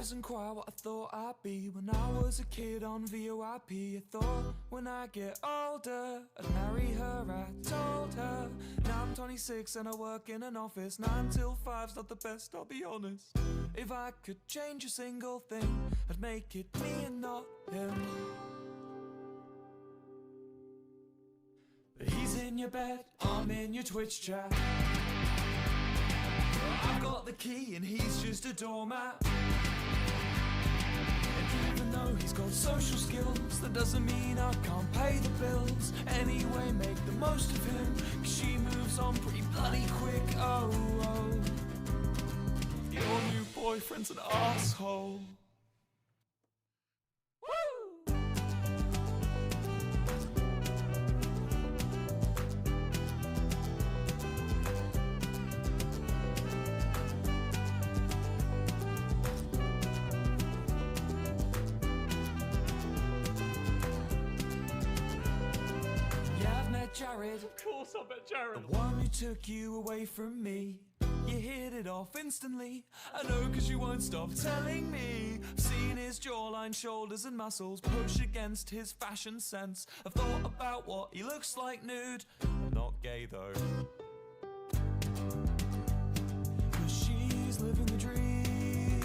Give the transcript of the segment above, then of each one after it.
isn't quite what I thought I'd be. When I was a kid on VOIP, I thought when I get older I'd marry her. I told her. Now I'm 26 and I work in an office. 9 till 5's not the best, I'll be honest. If I could change a single thing, I'd make it me and not him. He's in your bed, I'm in your Twitch chat. I've got the key and he's just a doormat. And even though he's got social skills, that doesn't mean I can't pay the bills. Anyway, make the most of him, 'cause she moves on pretty bloody quick. Oh, oh. Your new boyfriend's an asshole. Jared, of course I bet Jared. The one who took you away from me. You hit it off instantly. I know, 'cause you won't stop telling me. I've seen his jawline, shoulders and muscles push against his fashion sense. I've thought about what he looks like nude. I'm not gay though. 'Cause she's living the dream.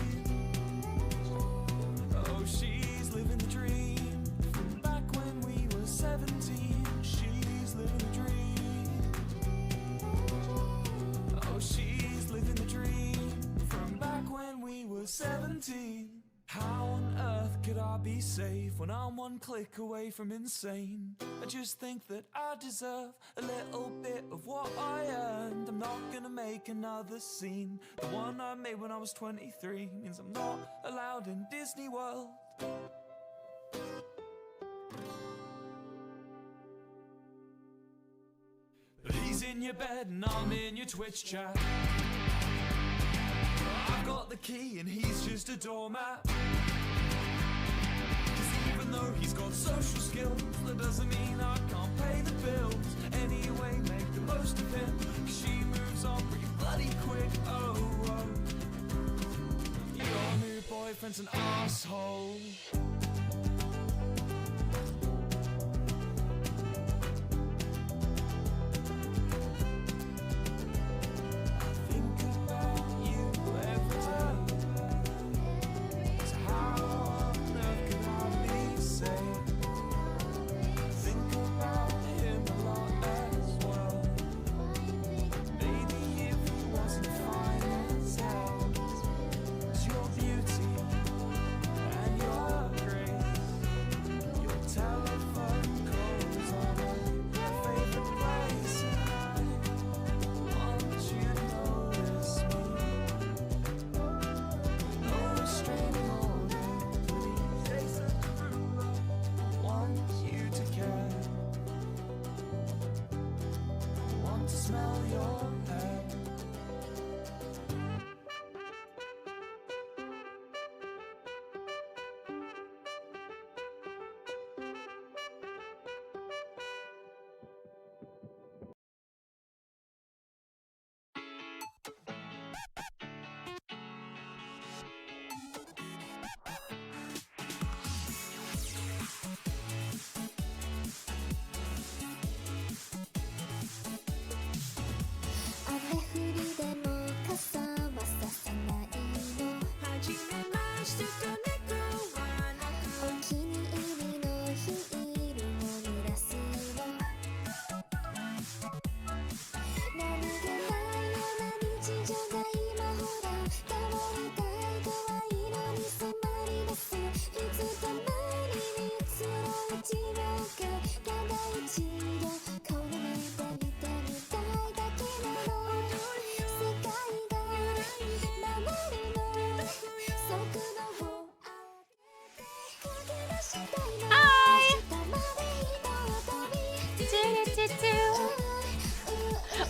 Oh, she's living the dream. From back when we were 17. She's living the dream. Oh, she's living the dream. From back when we were 17. How on earth could I be safe when I'm one click away from insane? I just think that I deserve a little bit of what I earned. I'm not gonna make another scene. The one I made when I was 23 means I'm not allowed in Disney World. He's in your bed and I'm in your Twitch chat. I've got the key and he's just a doormat. 'Cause even though he's got social skills, that doesn't mean I can't pay the bills. Anyway, make the most of him, 'cause she moves on pretty bloody quick. Oh, oh. Your new boyfriend's an asshole.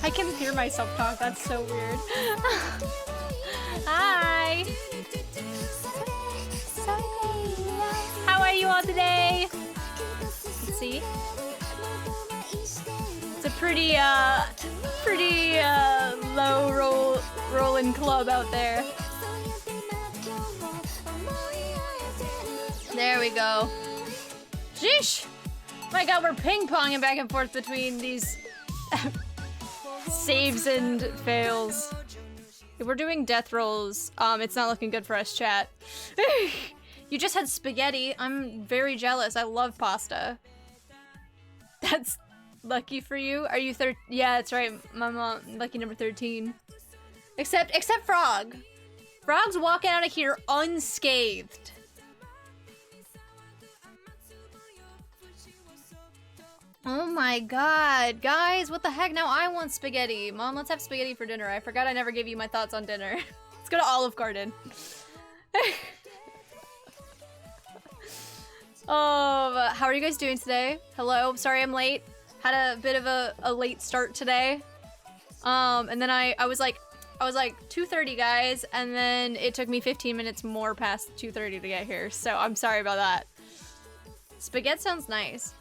I can hear myself talk, that's so weird. Hi! How are you all today? Let's see. It's a pretty low rolling club out there. we go. Sheesh! My god, we're ping-ponging back and forth between these saves and fails. If we're doing death rolls, it's not looking good for us, chat. You just had spaghetti. I'm very jealous. I love pasta. That's lucky for you. Are you yeah, that's right. My mom, lucky number 13. Except Frog. Frog's walking out of here unscathed. Oh my god, guys, what the heck? Now I want spaghetti. Mom, let's have spaghetti for dinner. I forgot I never gave you my thoughts on dinner. Let's go to Olive Garden. Oh, how are you guys doing today? Hello, sorry I'm late. Had a bit of a late start today. And then I was like 2:30 guys, and then it took me 15 minutes more past 2:30 to get here. So I'm sorry about that. Spaghetti sounds nice.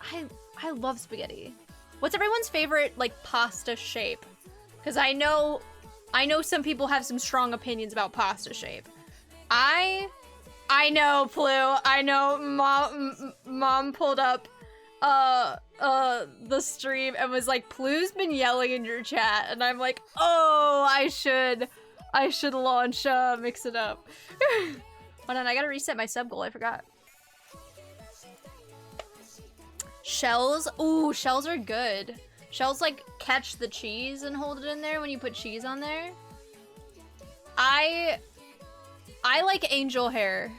I love spaghetti. What's everyone's favorite like pasta shape? Because I know some people have some strong opinions about pasta shape. I know, Plu. I know mom pulled up the stream and was like, Plu's been yelling in your chat, and I'm like, oh, I should launch mix it up. Hold on, I gotta reset my sub goal, I forgot. Shells, ooh, shells are good. Shells like catch the cheese and hold it in there when you put cheese on there. I like angel hair.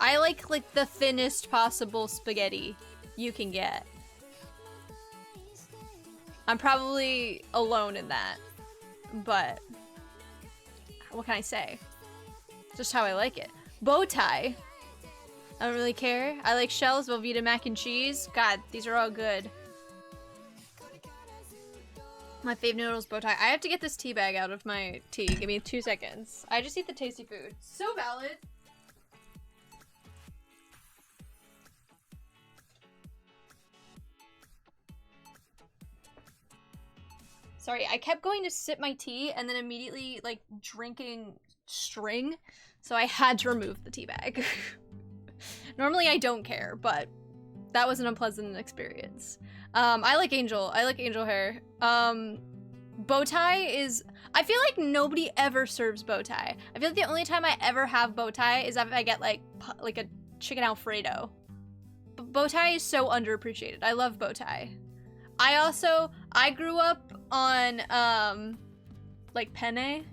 I like the thinnest possible spaghetti you can get. I'm probably alone in that, but what can I say? Just how I like it. Bow tie. I don't really care. I like shells, Velveeta mac and cheese. God, these are all good. My fave noodles bow tie. I have to get this tea bag out of my tea. Give me 2 seconds. I just eat the tasty food. So valid. Sorry, I kept going to sip my tea and then immediately like drinking string, so I had to remove the tea bag. Normally I don't care, but that was an unpleasant experience. I like angel hair. Bow tie is, I feel like nobody ever serves bow tie. I feel like the only time I ever have bow tie is if I get like a chicken Alfredo. But bow tie is so underappreciated. I love bow tie. I grew up on like penne,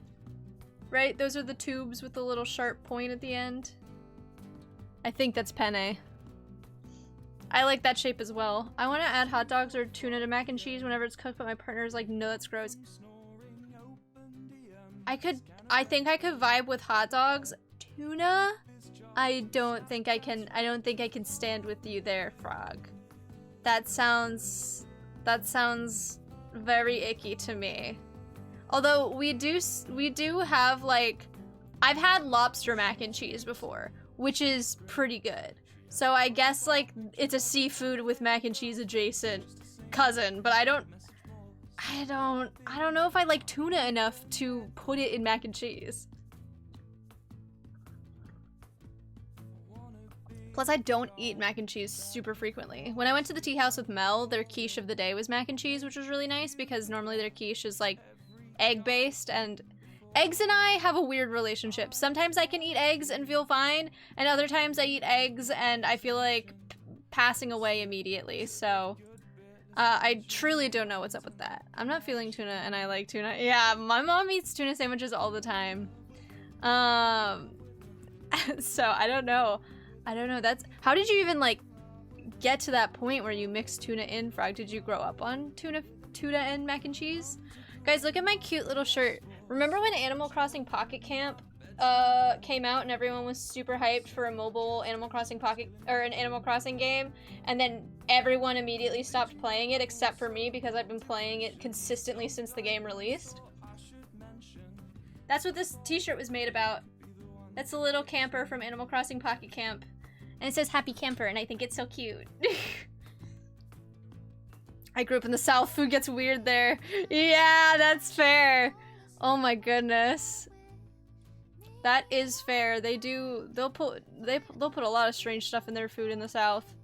right? Those are the tubes with the little sharp point at the end. I think that's penne. I like that shape as well. I want to add hot dogs or tuna to mac and cheese whenever it's cooked, but my partner's like, no, that's gross. I think I could vibe with hot dogs. Tuna? I don't think I can stand with you there, Frog. That sounds very icky to me. Although we do have like, I've had lobster mac and cheese before, which is pretty good. So I guess like it's a seafood with mac and cheese adjacent cousin, but I don't know if I like tuna enough to put it in mac and cheese. Plus, I don't eat mac and cheese super frequently. When I went to the tea house with Mel, their quiche of the day was mac and cheese, which was really nice because normally their quiche is like egg-based, and eggs and I have a weird relationship. Sometimes I can eat eggs and feel fine, and other times I eat eggs and I feel like passing away immediately, so I truly don't know what's up with that. I'm not feeling tuna and I like tuna. Yeah, my mom eats tuna sandwiches all the time. So I don't know. That's, how did you even like get to that point where you mix tuna in, Frog? Did you grow up on tuna and mac and cheese? Guys, look at my cute little shirt. Remember when Animal Crossing Pocket Camp came out and everyone was super hyped for a mobile Animal Crossing an Animal Crossing game, and then everyone immediately stopped playing it except for me because I've been playing it consistently since the game released? That's what this t-shirt was made about. That's a little camper from Animal Crossing Pocket Camp. And it says happy camper, and I think it's so cute. I grew up in the South. Food gets weird there. Yeah, that's fair. Oh my goodness. That is fair. They'll put a lot of strange stuff in their food in the South.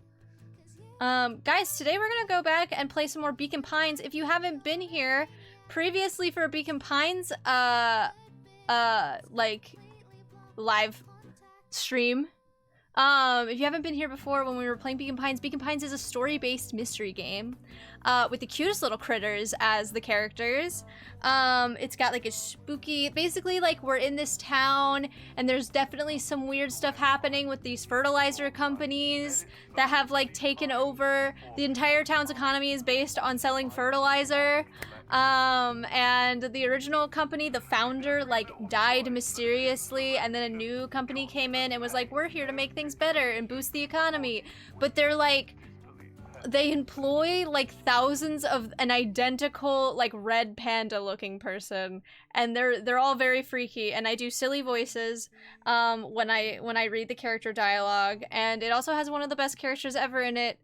Guys, today we're gonna go back and play some more Beacon Pines. If you haven't been here previously for Beacon Pines, like live stream. If you haven't been here before when we were playing Beacon Pines is a story-based mystery game with the cutest little critters as the characters. It's got like a spooky, basically like we're in this town and there's definitely some weird stuff happening with these fertilizer companies that have like taken over. The entire town's economy is based on selling fertilizer. And the original company, the founder, like died mysteriously, and then a new company came in and was like, we're here to make things better and boost the economy. But they're like, they employ like thousands of an identical like red panda looking person, and they're all very freaky, and I do silly voices when I read the character dialogue, and it also has one of the best characters ever in it,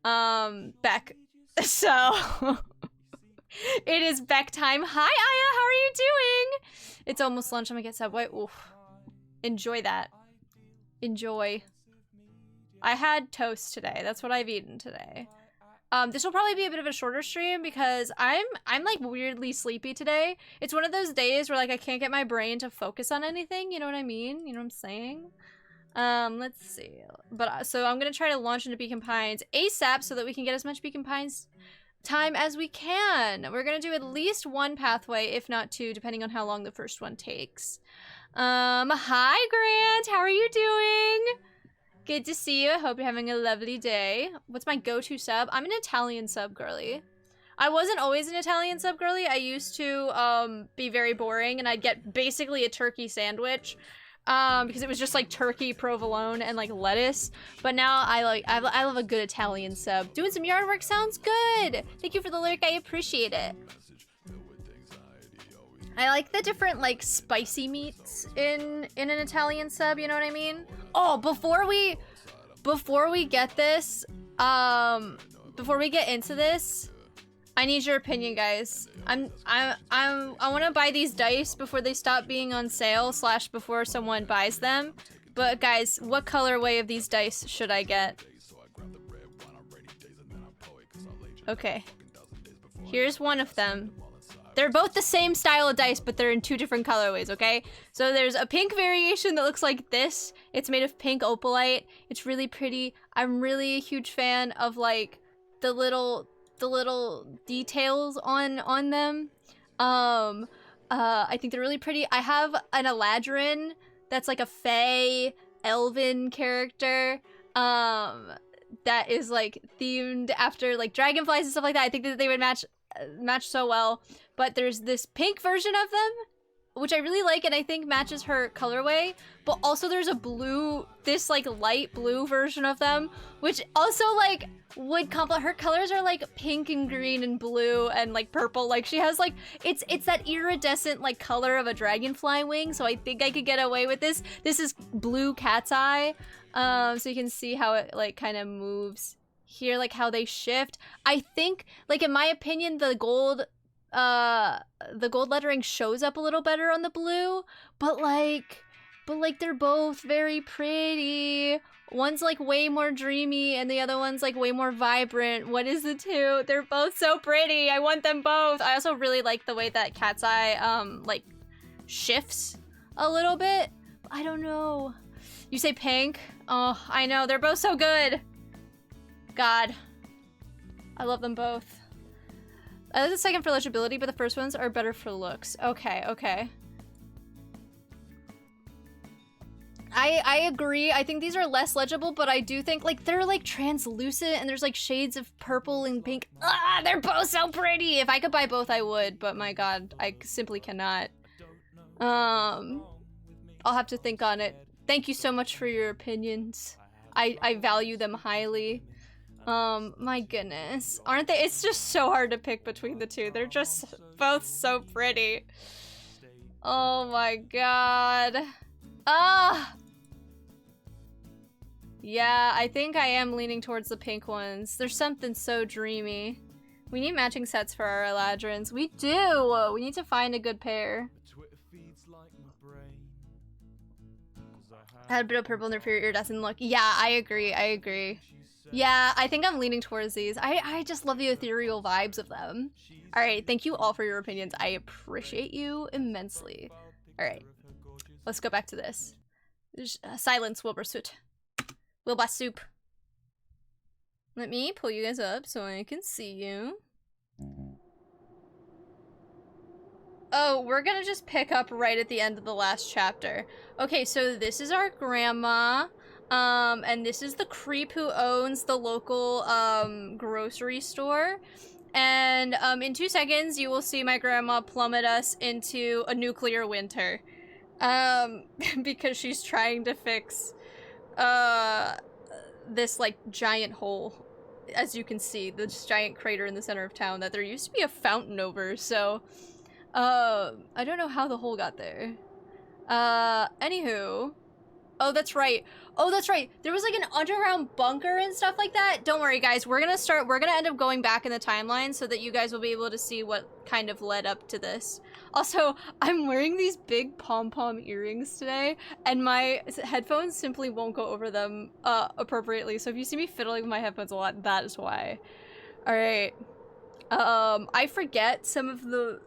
Beck. So it is Beck time. Hi, Aya, how are you doing? It's almost lunch. I'm gonna get Subway. Oof. Enjoy that. Enjoy. I had toast today. That's what I've eaten today. This will probably be a bit of a shorter stream because I'm like weirdly sleepy today. It's one of those days where like I can't get my brain to focus on anything. You know what I mean? You know what I'm saying? Let's see. But so I'm gonna try to launch into Beacon Pines ASAP so that we can get as much Beacon Pines time as we can. We're gonna do at least one pathway, if not two, depending on how long the first one takes. Hi Grant, how are you doing? Good to see you. I hope you're having a lovely day. What's my go-to sub? I'm an Italian sub girly. I wasn't always an Italian sub girly. I used to be very boring, and I'd get basically a turkey sandwich because it was just like turkey, provolone, and like lettuce. But now I love a good Italian sub. Doing some yard work sounds good. Thank you for the lyric. I appreciate it. I like the different like spicy meats in an Italian sub, you know what I mean? Oh, before we get this, before we get into this, I need your opinion, guys. I want to buy these dice before they stop being on sale / before someone buys them. But guys, what colorway of these dice should I get? Okay. Here's one of them. They're both the same style of dice, but they're in two different colorways, okay? So there's a pink variation that looks like this. It's made of pink opalite. It's really pretty. I'm really a huge fan of like the little details on them. I think they're really pretty. I have an Eladrin that's like a fae elven character that is like themed after like dragonflies and stuff like that. I think that they would match so well. But there's this pink version of them, which I really like and I think matches her colorway. But also there's a blue, this like light blue version of them, which also like would complement. Her colors are like pink and green and blue and like purple. Like she has like, it's that iridescent like color of a dragonfly wing. So I think I could get away with this. This is blue cat's eye. So you can see how it like kind of moves here, like how they shift. I think like in my opinion, the gold lettering shows up a little better on the blue, but like they're both very pretty. One's like way more dreamy and the other one's like way more vibrant. What is the two? They're both so pretty. I want them both. I also really like the way that cat's eye like shifts a little bit. I don't know. You say pink? Oh, I know. They're both so good. God. I love them both. I like the second for legibility, but the first ones are better for looks. Okay, okay. I agree. I think these are less legible, but I do think like they're like translucent and there's like shades of purple and pink. Ah, they're both so pretty. If I could buy both, I would, but my God, I simply cannot. I'll have to think on it. Thank you so much for your opinions. I value them highly. My goodness. Aren't they? It's just so hard to pick between the two. They're just both so pretty. Oh my God. Ah! Yeah, I think I am leaning towards the pink ones. There's something so dreamy. We need matching sets for our Eladrins. We do! We need to find a good pair. Twitter feeds like my brain. Had a bit of purple in their period, doesn't look. Yeah, I agree. Yeah, I think I'm leaning towards these. I just love the ethereal vibes of them. All right, thank you all for your opinions. I appreciate you immensely. All right, let's go back to this. Silence, Wilbur soup. Let me pull you guys up so I can see you. Oh, we're gonna just pick up right at the end of the last chapter. Okay, so this is our grandma. And this is the creep who owns the local, grocery store. And, in 2 seconds, you will see my grandma plummet us into a nuclear winter. Because she's trying to fix, this, like, giant hole. As you can see, this giant crater in the center of town that there used to be a fountain over, so... I don't know how the hole got there. Anywho. Oh, that's right. There was like an underground bunker and stuff like that. Don't worry, guys. We're gonna end up going back in the timeline so that you guys will be able to see what kind of led up to this. Also, I'm wearing these big pom-pom earrings today, and my headphones simply won't go over them, appropriately. So if you see me fiddling with my headphones a lot, that is why. Alright. I forget some of the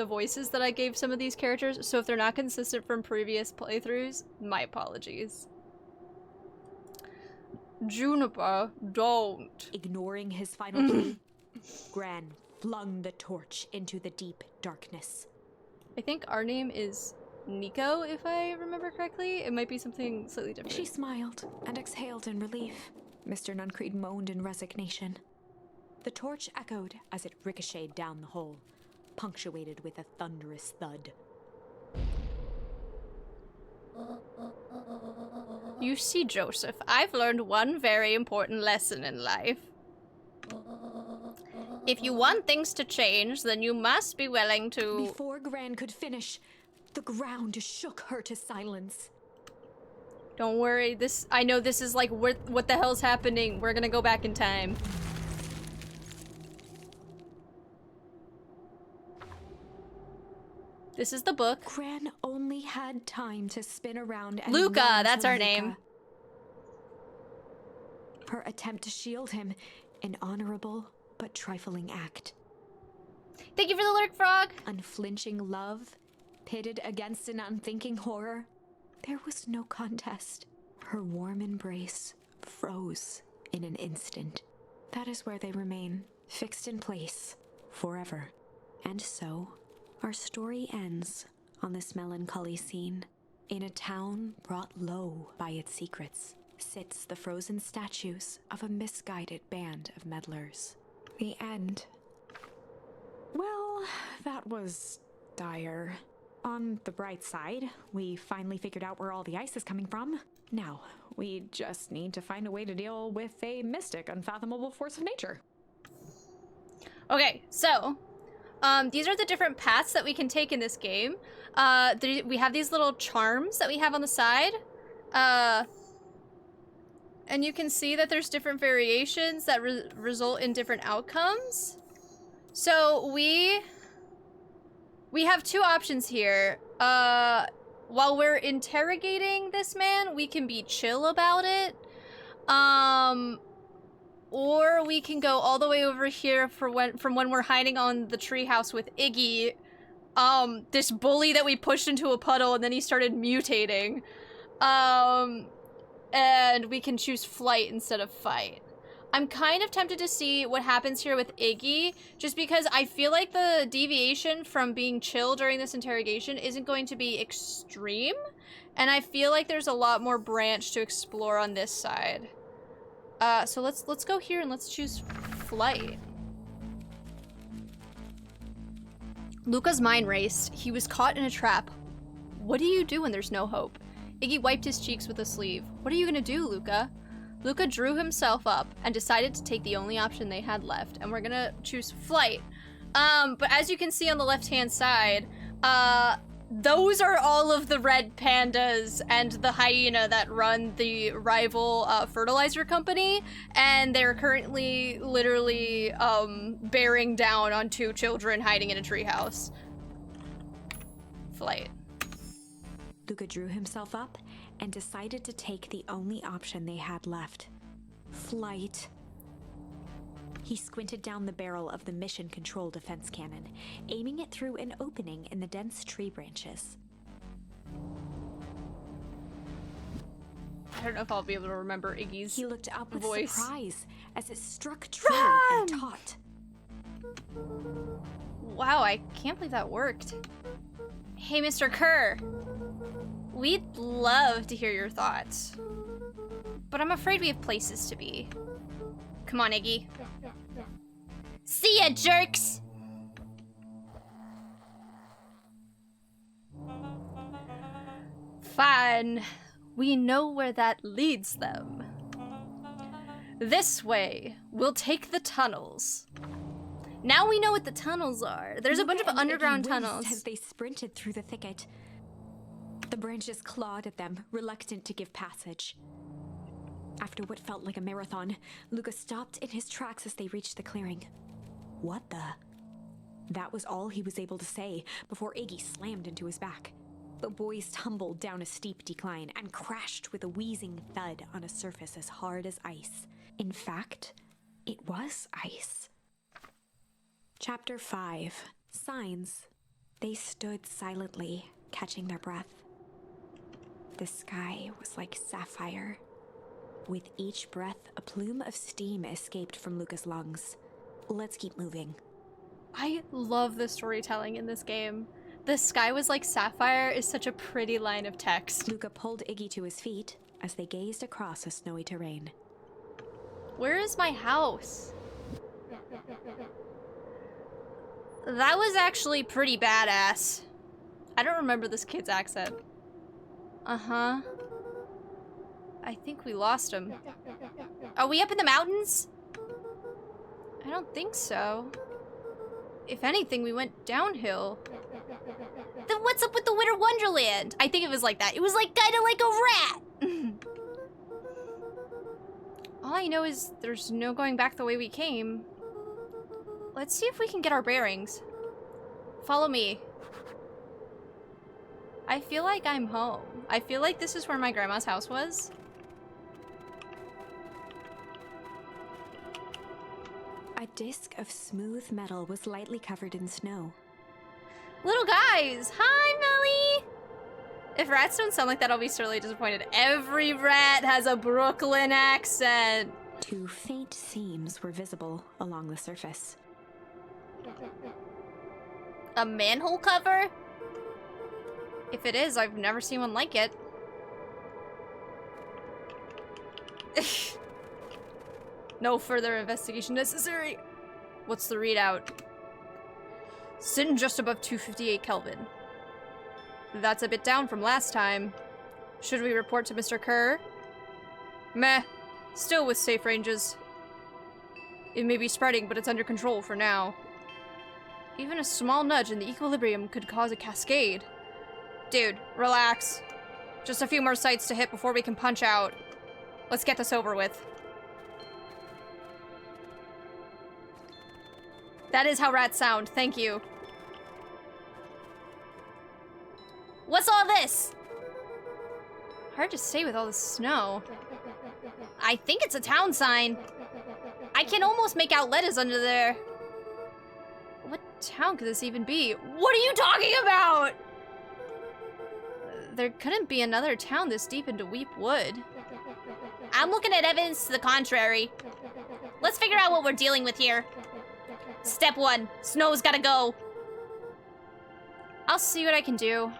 voices that I gave some of these characters, so if they're not consistent from previous playthroughs, my apologies. Juniper, don't. Ignoring his final plea, Gran flung the torch into the deep darkness. I think our name is Nico, if I remember correctly. It might be something slightly different. She smiled and exhaled in relief. Mr. Nuncreed moaned in resignation. The torch echoed as it ricocheted down the hole, punctuated with a thunderous thud. You see, Joseph, I've learned one very important lesson in life. If you want things to change, then you must be willing to... Before Gran could finish, the ground shook her to silence. Don't worry, I know this is like, what the hell's happening? We're gonna go back in time. This is the book. Gran only had time to spin around and Luca, run that's to our Luca. name. Her attempt to shield him, an honorable but trifling act. Thank you for the lurk, Frog. Unflinching love, pitted against an unthinking horror. There was no contest. Her warm embrace froze in an instant. That is where they remain, fixed in place, forever. And so, our story ends on this melancholy scene. In a town brought low by its secrets, sits the frozen statues of a misguided band of meddlers. The end. Well, that was dire. On the bright side, we finally figured out where all the ice is coming from. Now, we just need to find a way to deal with a mystic, unfathomable force of nature. Okay, so... these are the different paths that we can take in this game. We have these little charms that we have on the side. And you can see that there's different variations that result in different outcomes. So we have 2 options here. While we're interrogating this man, we can be chill about it. Or we can go all the way over here from when we're hiding on the treehouse with Iggy. This bully that we pushed into a puddle and then he started mutating. And we can choose flight instead of fight. I'm kind of tempted to see what happens here with Iggy, just because I feel like the deviation from being chill during this interrogation isn't going to be extreme. And I feel like there's a lot more branch to explore on this side. So let's go here and let's choose flight. Luca's mind raced. He was caught in a trap. What do you do when there's no hope? Iggy wiped his cheeks with a sleeve. What are you gonna do, Luca? Luca drew himself up and decided to take the only option they had left, and we're gonna choose flight. But as you can see on the left-hand side, those are all of the red pandas and the hyena that run the rival fertilizer company, and they're currently literally bearing down on 2 children hiding in a treehouse. Flight. Luca drew himself up and decided to take the only option they had left: flight. He squinted down the barrel of the mission control defense cannon, aiming it through an opening in the dense tree branches. I don't know if I'll be able to remember Iggy's He looked up with voice. surprise as it struck true and taut. Wow, I can't believe that worked. Hey, Mr. Kerr. We'd love to hear your thoughts. But I'm afraid we have places to be. Come on, Iggy. See ya, jerks! Fine. We know where that leads them. This way. We'll take the tunnels. Now we know what the tunnels are. There's a bunch of Luca and underground Iggy winced tunnels. as they sprinted through the thicket. The branches clawed at them, reluctant to give passage. After what felt like a marathon, Luca stopped in his tracks as they reached the clearing. What the? That was all he was able to say before Iggy slammed into his back. The boys tumbled down a steep decline and crashed with a wheezing thud on a surface as hard as ice. In fact, it was ice. Chapter 5. Signs. They stood silently, catching their breath. The sky was like sapphire. With each breath, a plume of steam escaped from Luca's lungs. Let's keep moving. I love the storytelling in this game. The sky was like sapphire is such a pretty line of text. Luca pulled Iggy to his feet as they gazed across a snowy terrain. Where is my house? That was actually pretty badass. I don't remember this kid's accent. Uh-huh. I think we lost him. Are we up in the mountains? I don't think so. If anything, we went downhill. Then what's up with the Winter Wonderland? I think it was like that. It was like kind of like a rat. All I know is there's no going back the way we came. Let's see if we can get our bearings. Follow me. I feel like I'm home. I feel like this is where my grandma's house was. A disc of smooth metal was lightly covered in snow. Little guys! Hi, Melly! If rats don't sound like that, I'll be sorely disappointed. Every rat has a Brooklyn accent. 2 faint seams were visible along the surface. A manhole cover? If it is, I've never seen one like it. No further investigation necessary. What's the readout? Sitting just above 258 Kelvin. That's a bit down from last time. Should we report to Mr. Kerr? Meh. Still with safe ranges. It may be spreading, but it's under control for now. Even a small nudge in the equilibrium could cause a cascade. Dude, relax. Just a few more sites to hit before we can punch out. Let's get this over with. That is how rats sound, thank you. What's all this? Hard to say with all the snow. I think it's a town sign. I can almost make out letters under there. What town could this even be? What are you talking about? There couldn't be another town this deep into Weep Wood. I'm looking at evidence to the contrary. Let's figure out what we're dealing with here. Step 1, snow's gotta go. I'll see what I can do.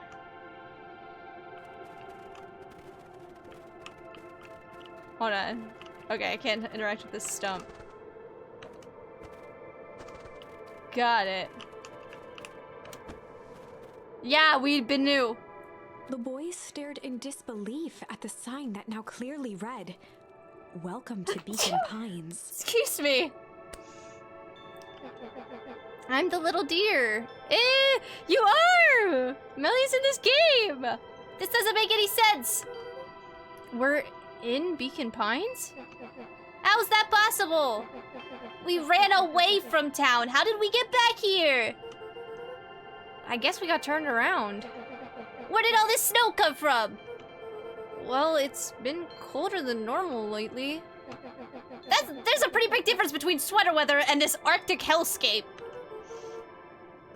Hold on. Okay, I can't interact with this stump. Got it. Yeah, we've been new. The boys stared in disbelief at the sign that now clearly read, "Welcome to Beacon Pines." Excuse me. I'm the little deer. You are! Melly's in this game! This doesn't make any sense. We're in Beacon Pines? How's that possible? We ran away from town. How did we get back here? I guess we got turned around. Where did all this snow come from? Well, it's been colder than normal lately. There's a pretty big difference between sweater weather and this Arctic hellscape.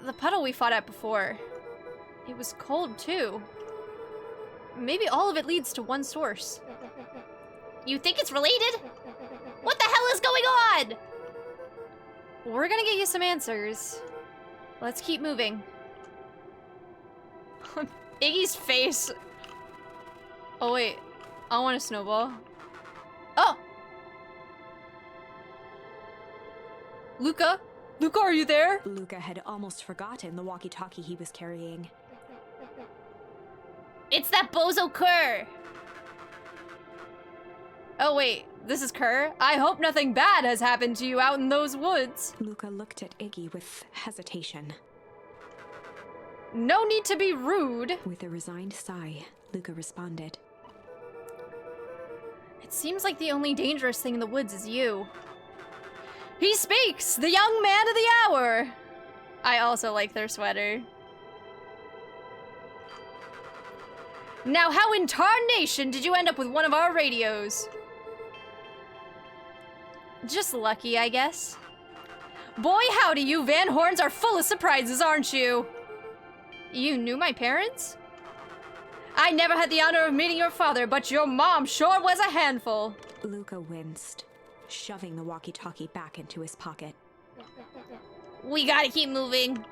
The puddle we fought at before. It was cold, too. Maybe all of it leads to one source. You think it's related? What the hell is going on? We're gonna get you some answers. Let's keep moving. Iggy's face. Oh, wait. I want a snowball. Oh! Luca? Luca, are you there? Luca had almost forgotten the walkie-talkie he was carrying. It's that bozo Kerr. Oh, wait. This is Kerr? I hope nothing bad has happened to you out in those woods. Luca looked at Iggy with hesitation. No need to be rude. With a resigned sigh, Luca responded. It seems like the only dangerous thing in the woods is you. He speaks! The young man of the hour! I also like their sweater. Now how in tarnation did you end up with one of our radios? Just lucky, I guess. Boy howdy, you Van Horns are full of surprises, aren't you? You knew my parents? I never had the honor of meeting your father, but your mom sure was a handful. Luca winced, shoving the walkie-talkie back into his pocket. We gotta keep moving.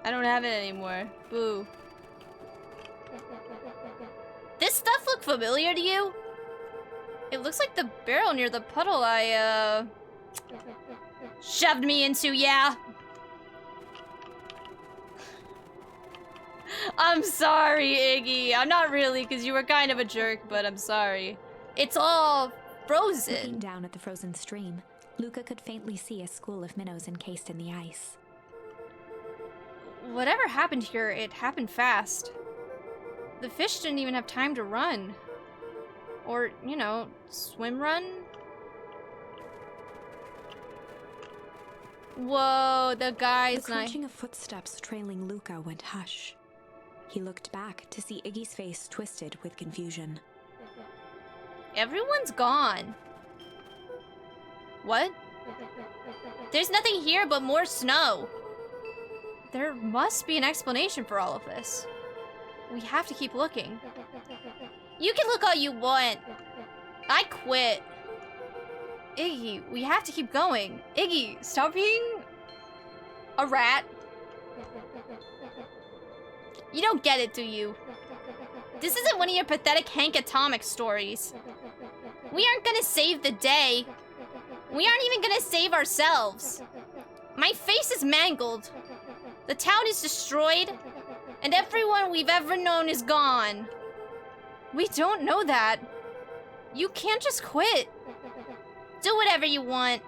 I don't have it anymore. Boo. This stuff look familiar to you? It looks like the barrel near the puddle I, shoved me into, yeah. I'm sorry, Iggy. I'm not really, because you were kind of a jerk, but I'm sorry. It's all Looking frozen. down at the frozen stream, Luca could faintly see a school of minnows encased in the ice. Whatever happened here, it happened fast. The fish didn't even have time to run. Or, you know, swim run? Whoa, the The guy's not... crunching of footsteps trailing Luca went hush. He looked back to see Iggy's face twisted with confusion. Everyone's gone. What? There's nothing here but more snow. There must be an explanation for all of this. We have to keep looking. You can look all you want. I quit. Iggy, we have to keep going. Iggy, stop being a rat. You don't get it, do you? This isn't one of your pathetic Hank Atomic stories. We aren't gonna save the day. We aren't even gonna save ourselves. My face is mangled. The town is destroyed. And everyone we've ever known is gone. We don't know that. You can't just quit. Do whatever you want.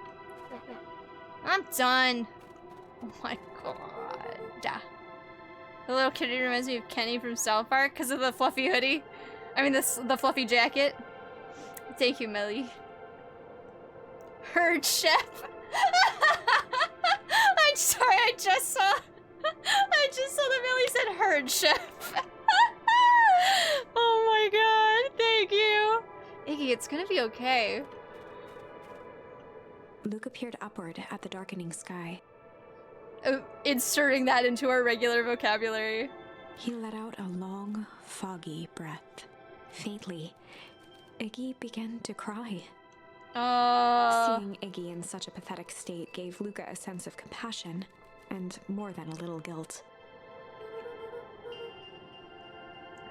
I'm done. Oh my god. The little kitty reminds me of Kenny from South Park because of the fluffy hoodie. I mean, the fluffy jacket. Thank you, Melly. Herd chef. I'm sorry, I just saw that Melly said herd chef. Oh my god, thank you. Iggy, it's gonna be okay. Luca peered upward at the darkening sky. Inserting that into our regular vocabulary. He let out a long, foggy breath. Faintly, Iggy began to cry. Seeing Iggy in such a pathetic state gave Luca a sense of compassion, and more than a little guilt.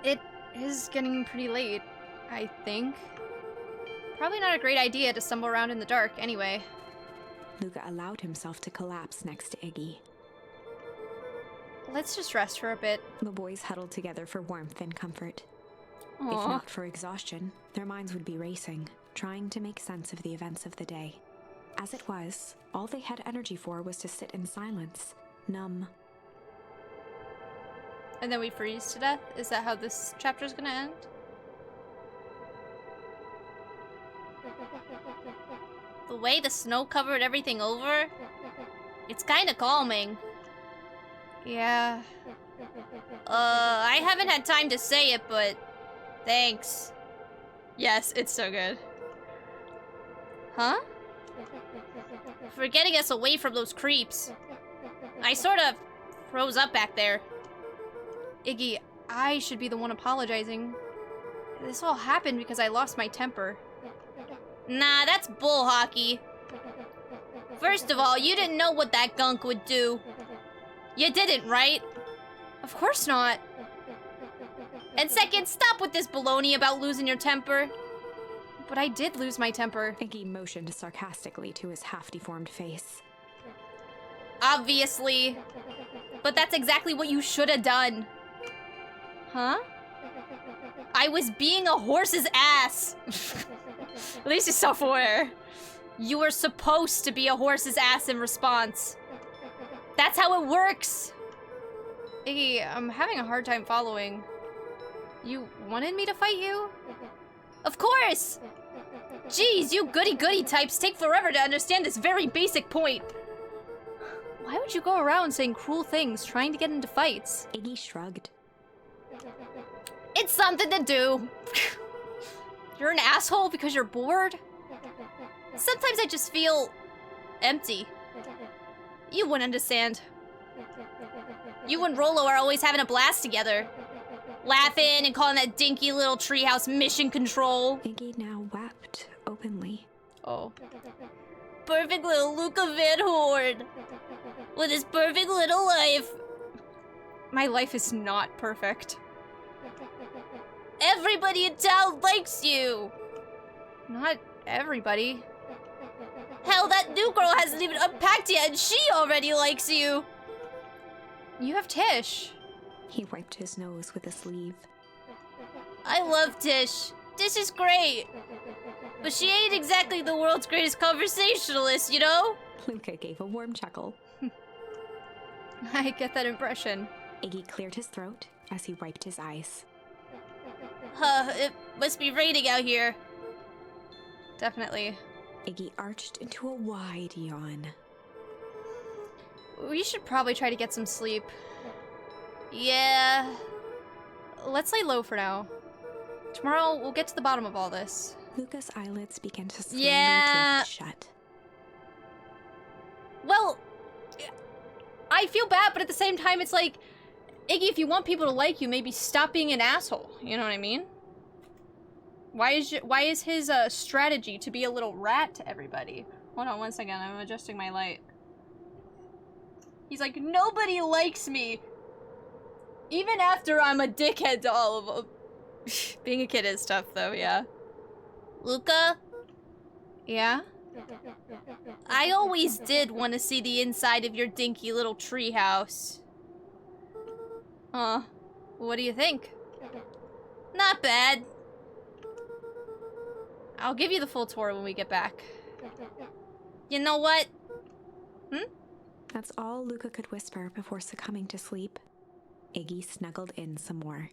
It is getting pretty late, I think. Probably not a great idea to stumble around in the dark anyway. Luca allowed himself to collapse next to Iggy. Let's just rest for a bit. The boys huddled together for warmth and comfort. Aww. If not for exhaustion, their minds would be racing, trying to make sense of the events of the day. As it was, all they had energy for was to sit in silence, numb. And then we freeze to death? Is that how this chapter's gonna end? The way the snow covered everything over, it's kinda calming. Yeah. I haven't had time to say it, but thanks. Yes, it's so good. Huh? For getting us away from those creeps. I sort of froze up back there. Iggy, I should be the one apologizing. This all happened because I lost my temper. Nah, that's bull hockey. First of all, you didn't know what that gunk would do. You didn't, right? Of course not. And second, stop with this baloney about losing your temper. But I did lose my temper. Iggy motioned sarcastically to his half-deformed face. Obviously. But that's exactly what you should have done. Huh? I was being a horse's ass. At least he's self-aware. You were supposed to be a horse's ass in response. That's how it works. Iggy, I'm having a hard time following. You wanted me to fight you? Of course! Jeez, you goody-goody types take forever to understand this very basic point. Why would you go around saying cruel things, trying to get into fights? Iggy shrugged. It's something to do. You're an asshole because you're bored? Sometimes I just feel empty. You wouldn't understand. You and Rolo are always having a blast together. Laughing and calling that dinky little treehouse mission control. Iggy now wept openly. Oh. Perfect little Luca Van Horn. With his perfect little life. My life is not perfect. Everybody in town likes you. Not everybody. Hell, that new girl hasn't even unpacked yet and she already likes you. You have Tish. He wiped his nose with a sleeve. I love Tish. Tish is great. But she ain't exactly the world's greatest conversationalist, you know? Luca gave a warm chuckle. I get that impression. Iggy cleared his throat as he wiped his eyes. It must be raining out here. Definitely. Iggy arched into a wide yawn. We should probably try to get some sleep. Yeah. Let's lay low for now. Tomorrow, we'll get to the bottom of all this. Luca's eyelids began to slowly Yeah. drift shut. Well, I feel bad, but at the same time, it's like, Iggy, if you want people to like you, maybe stop being an asshole. You know what I mean? Why is his strategy to be a little rat to everybody? Hold on one second, I'm adjusting my light. He's like, nobody likes me. Even after I'm a dickhead to all of them. Being a kid is tough, though, yeah. Luca, Yeah? I always did want to see the inside of your dinky little treehouse. What do you think? Not bad. I'll give you the full tour when we get back. You know what? That's all Luca could whisper before succumbing to sleep. Iggy snuggled in some more.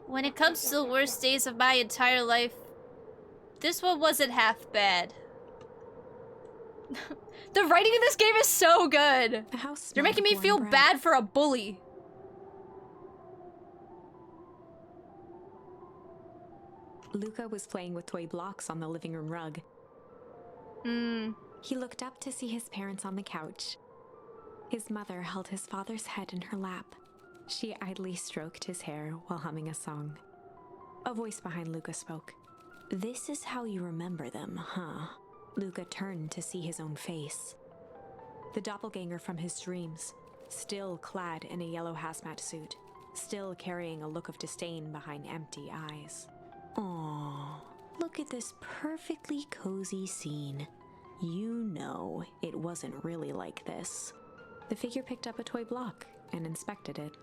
When it comes to the worst days of my entire life, this one wasn't half bad. The writing in this game is so good! The house You're smelled making of me warm feel bread. bad for a bully. Luca was playing with toy blocks on the living room rug. He looked up to see his parents on the couch. His mother held his father's head in her lap. She idly stroked his hair while humming a song. A voice behind Luca spoke. "This is how you remember them, huh?" Luca turned to see his own face. The doppelganger from his dreams, still clad in a yellow hazmat suit, still carrying a look of disdain behind empty eyes. Aww, look at this perfectly cozy scene. You know it wasn't really like this. The figure picked up a toy block and inspected it.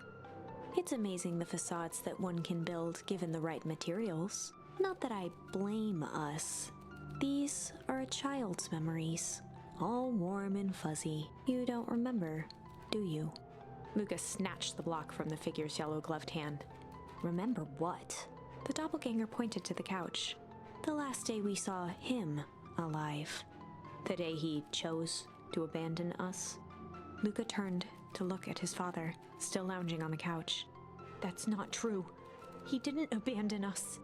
It's amazing the facades that one can build given the right materials. Not that I blame us. These are a child's memories, all warm and fuzzy. You don't remember, do you? Luca snatched the block from the figure's yellow-gloved hand. Remember what? The doppelganger pointed to the couch. The last day we saw him alive. The day he chose to abandon us. Luca turned to look at his father, still lounging on the couch. That's not true. He didn't abandon us.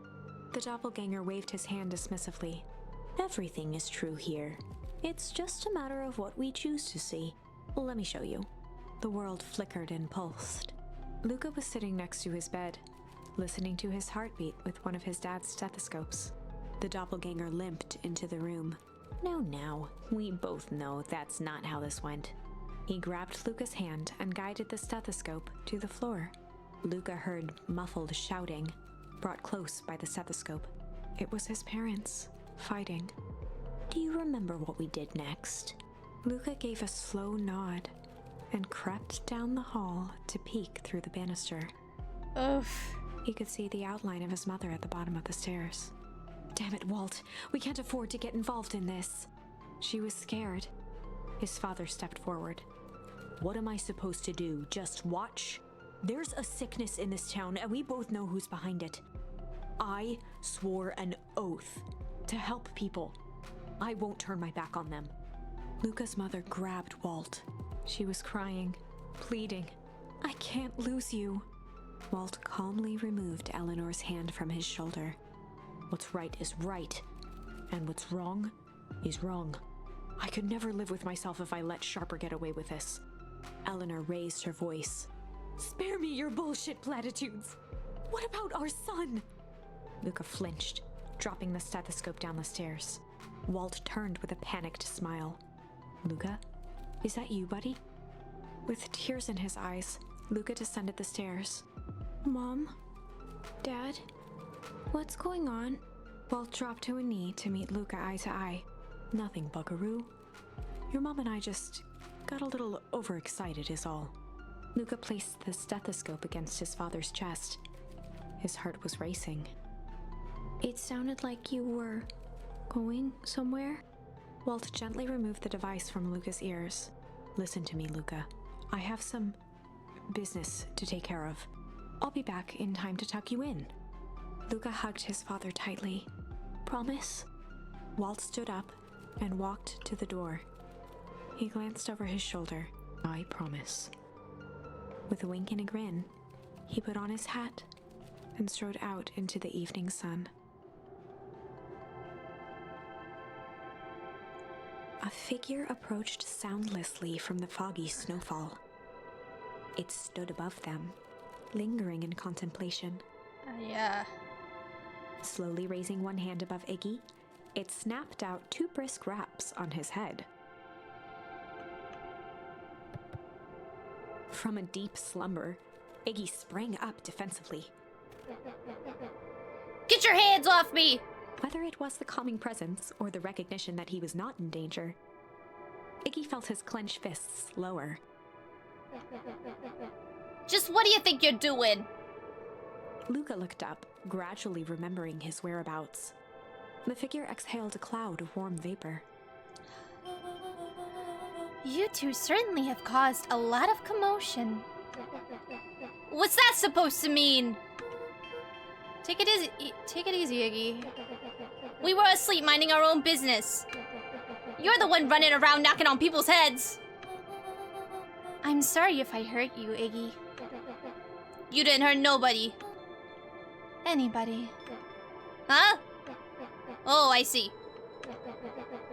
The doppelganger waved his hand dismissively. Everything is true here. It's just a matter of what we choose to see. Let me show you. The world flickered and pulsed. Luca was sitting next to his bed, listening to his heartbeat with one of his dad's stethoscopes. The doppelganger limped into the room. Now, we both know that's not how this went. He grabbed Luca's hand and guided the stethoscope to the floor. Luca heard muffled shouting, brought close by the stethoscope. It was his parents, fighting. Do you remember what we did next? Luca gave a slow nod and crept down the hall to peek through the banister. Oof. He could see the outline of his mother at the bottom of the stairs. Damn it, Walt. We can't afford to get involved in this. She was scared. His father stepped forward. What am I supposed to do? Just watch? There's a sickness in this town, and we both know who's behind it. I swore an oath to help people. I won't turn my back on them. Luca's mother grabbed Walt. She was crying, pleading. I can't lose you. Walt calmly removed Eleanor's hand from his shoulder. What's right is right, and what's wrong is wrong. I could never live with myself if I let Sharper get away with this. Eleanor raised her voice. Spare me your bullshit platitudes. What about our son? Luca flinched, dropping the stethoscope down the stairs. Walt turned with a panicked smile. Luca, is that you, buddy? With tears in his eyes, Luca descended the stairs. Mom? Dad? What's going on? Walt dropped to a knee to meet Luca eye to eye. Nothing, buckaroo. Your mom and I just got a little overexcited is all. Luca placed the stethoscope against his father's chest. His heart was racing. It sounded like you were going somewhere? Walt gently removed the device from Luca's ears. Listen to me, Luca. I have some business to take care of. I'll be back in time to tuck you in. Luca hugged his father tightly. Promise? Walt stood up and walked to the door. He glanced over his shoulder. I promise. With a wink and a grin, he put on his hat and strode out into the evening sun. A figure approached soundlessly from the foggy snowfall. It stood above them, lingering in contemplation. Yeah. Slowly raising one hand above Iggy, it snapped out 2 brisk raps on his head. From a deep slumber, Iggy sprang up defensively. Get your hands off me! Whether it was the calming presence or the recognition that he was not in danger, Iggy felt his clenched fists lower. Just what do you think you're doing? Luca looked up, gradually remembering his whereabouts. The figure exhaled a cloud of warm vapor. You two certainly have caused a lot of commotion. What's that supposed to mean? Take it easy, Iggy. We were asleep minding our own business. You're the one running around knocking on people's heads. I'm sorry if I hurt you, Iggy. You didn't hurt nobody. Anybody. Huh? Oh, I see.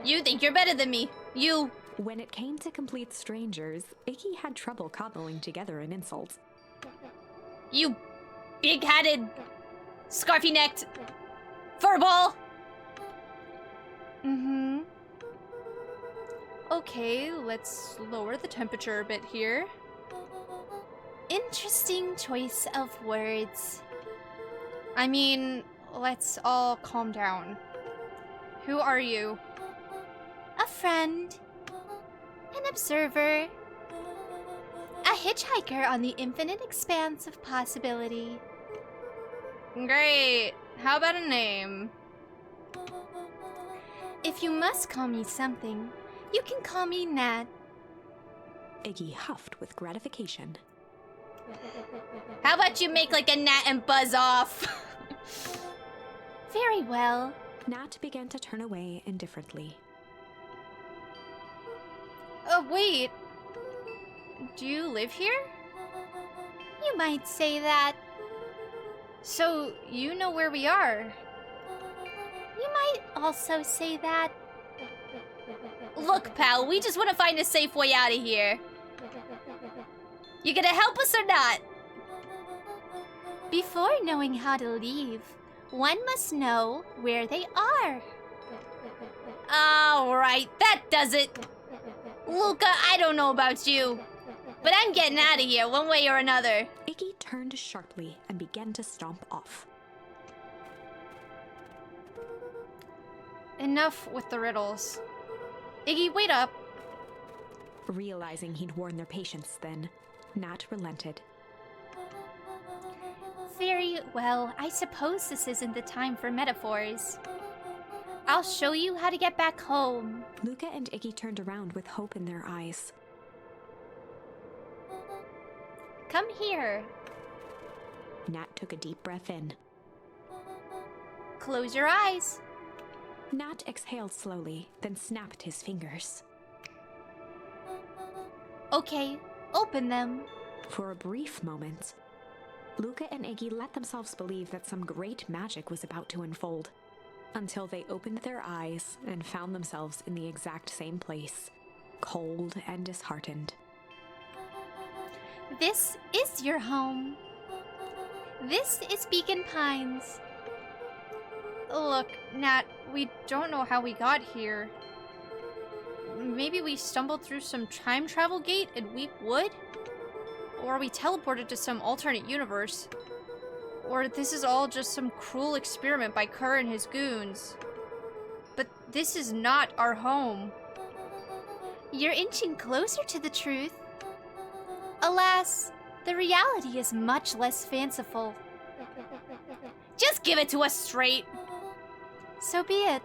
You think you're better than me. You... When it came to complete strangers, Iggy had trouble cobbling together an insult. You big-headed, scarfy-necked furball. Mm-hmm. Okay, let's lower the temperature a bit here. Interesting choice of words. I mean, let's all calm down. Who are you? A friend. An observer. A hitchhiker on the infinite expanse of possibility. Great. How about a name? If you must call me something, you can call me Nat. Iggy huffed with gratification. How about you make like a gnat and buzz off? Very well. Nat began to turn away indifferently. Oh, wait. Do you live here? You might say that. So, you know where we are. You might also say that. Look, pal, we just want to find a safe way out of here. You gonna help us or not? Before knowing how to leave, one must know where they are. Alright, that does it. Luca, I don't know about you, but I'm getting out of here one way or another. Iggy turned sharply and began to stomp off. Enough with the riddles. Iggy, wait up. Realizing he'd worn their patience then, Nat relented. Very well, I suppose this isn't the time for metaphors. I'll show you how to get back home. Luca and Iggy turned around with hope in their eyes. Come here. Nat took a deep breath in. Close your eyes. Nat exhaled slowly, then snapped his fingers. Okay, open them. For a brief moment, Luca and Iggy let themselves believe that some great magic was about to unfold, until they opened their eyes and found themselves in the exact same place, cold and disheartened. This is your home. This is Beacon Pines. Look, Nat, we don't know how we got here. Maybe we stumbled through some time travel gate in Weep Wood? Or we teleported to some alternate universe. Or this is all just some cruel experiment by Kerr and his goons. But this is not our home. You're inching closer to the truth. Alas, the reality is much less fanciful. Just give it to us straight. So be it.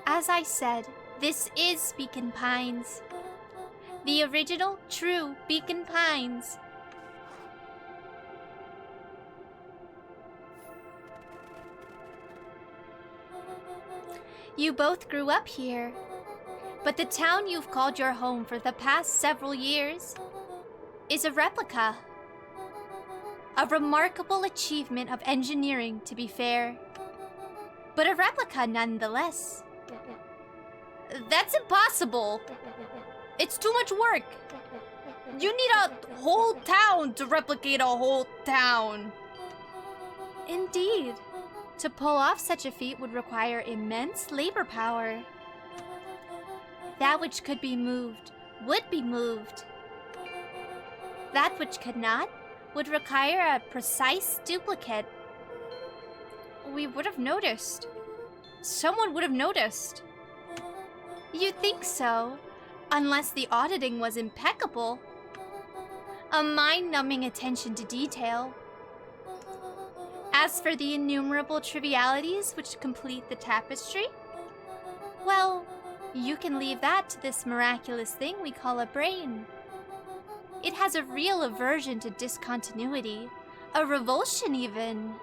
As I said, this is Beacon Pines. The original, true Beacon Pines. You both grew up here, but the town you've called your home for the past several years is a replica. A remarkable achievement of engineering, to be fair, but a replica nonetheless. That's impossible. It's too much work. You need a whole town to replicate a whole town. Indeed. To pull off such a feat would require immense labor power. That which could be moved would be moved. That which could not would require a precise duplicate. We would have noticed. Someone would have noticed. You'd think so, unless the auditing was impeccable. A mind-numbing attention to detail. As for the innumerable trivialities which complete the tapestry, well, you can leave that to this miraculous thing we call a brain. It has a real aversion to discontinuity, a revulsion even.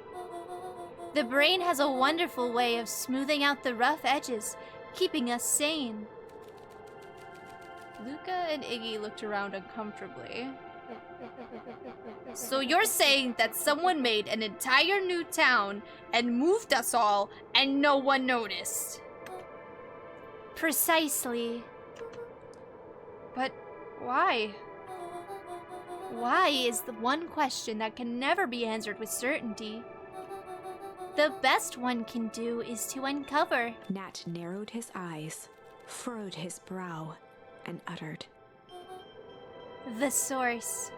The brain has a wonderful way of smoothing out the rough edges, keeping us sane. Luca and Iggy looked around uncomfortably. So you're saying that someone made an entire new town and moved us all and no one noticed? Precisely. But why? Why is the one question that can never be answered with certainty. The best one can do is to uncover. Nat narrowed his eyes, furrowed his brow, and uttered, The source.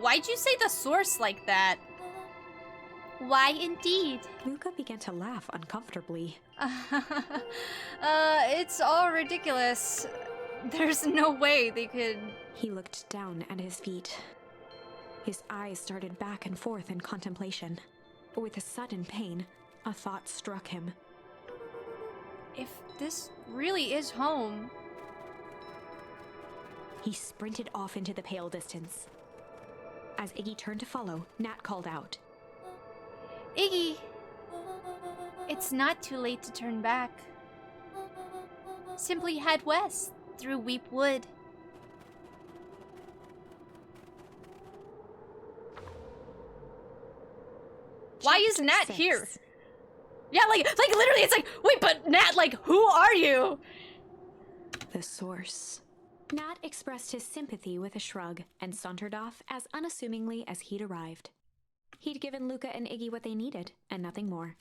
Why'd you say the source like that? Why indeed? Luca began to laugh uncomfortably. It's all ridiculous. There's no way they could... He looked down at his feet. His eyes started back and forth in contemplation. With a sudden pain, a thought struck him. If this really is home... He sprinted off into the pale distance. As Iggy turned to follow, Nat called out, Iggy, it's not too late to turn back. Simply head west through Weep Wood. Why is Chapter Nat 6. here? Yeah, like literally, it's like, wait, but Nat, like, who are you? The source. Nat expressed his sympathy with a shrug and sauntered off as unassumingly as he'd arrived. He'd given Luca and Iggy what they needed, and nothing more.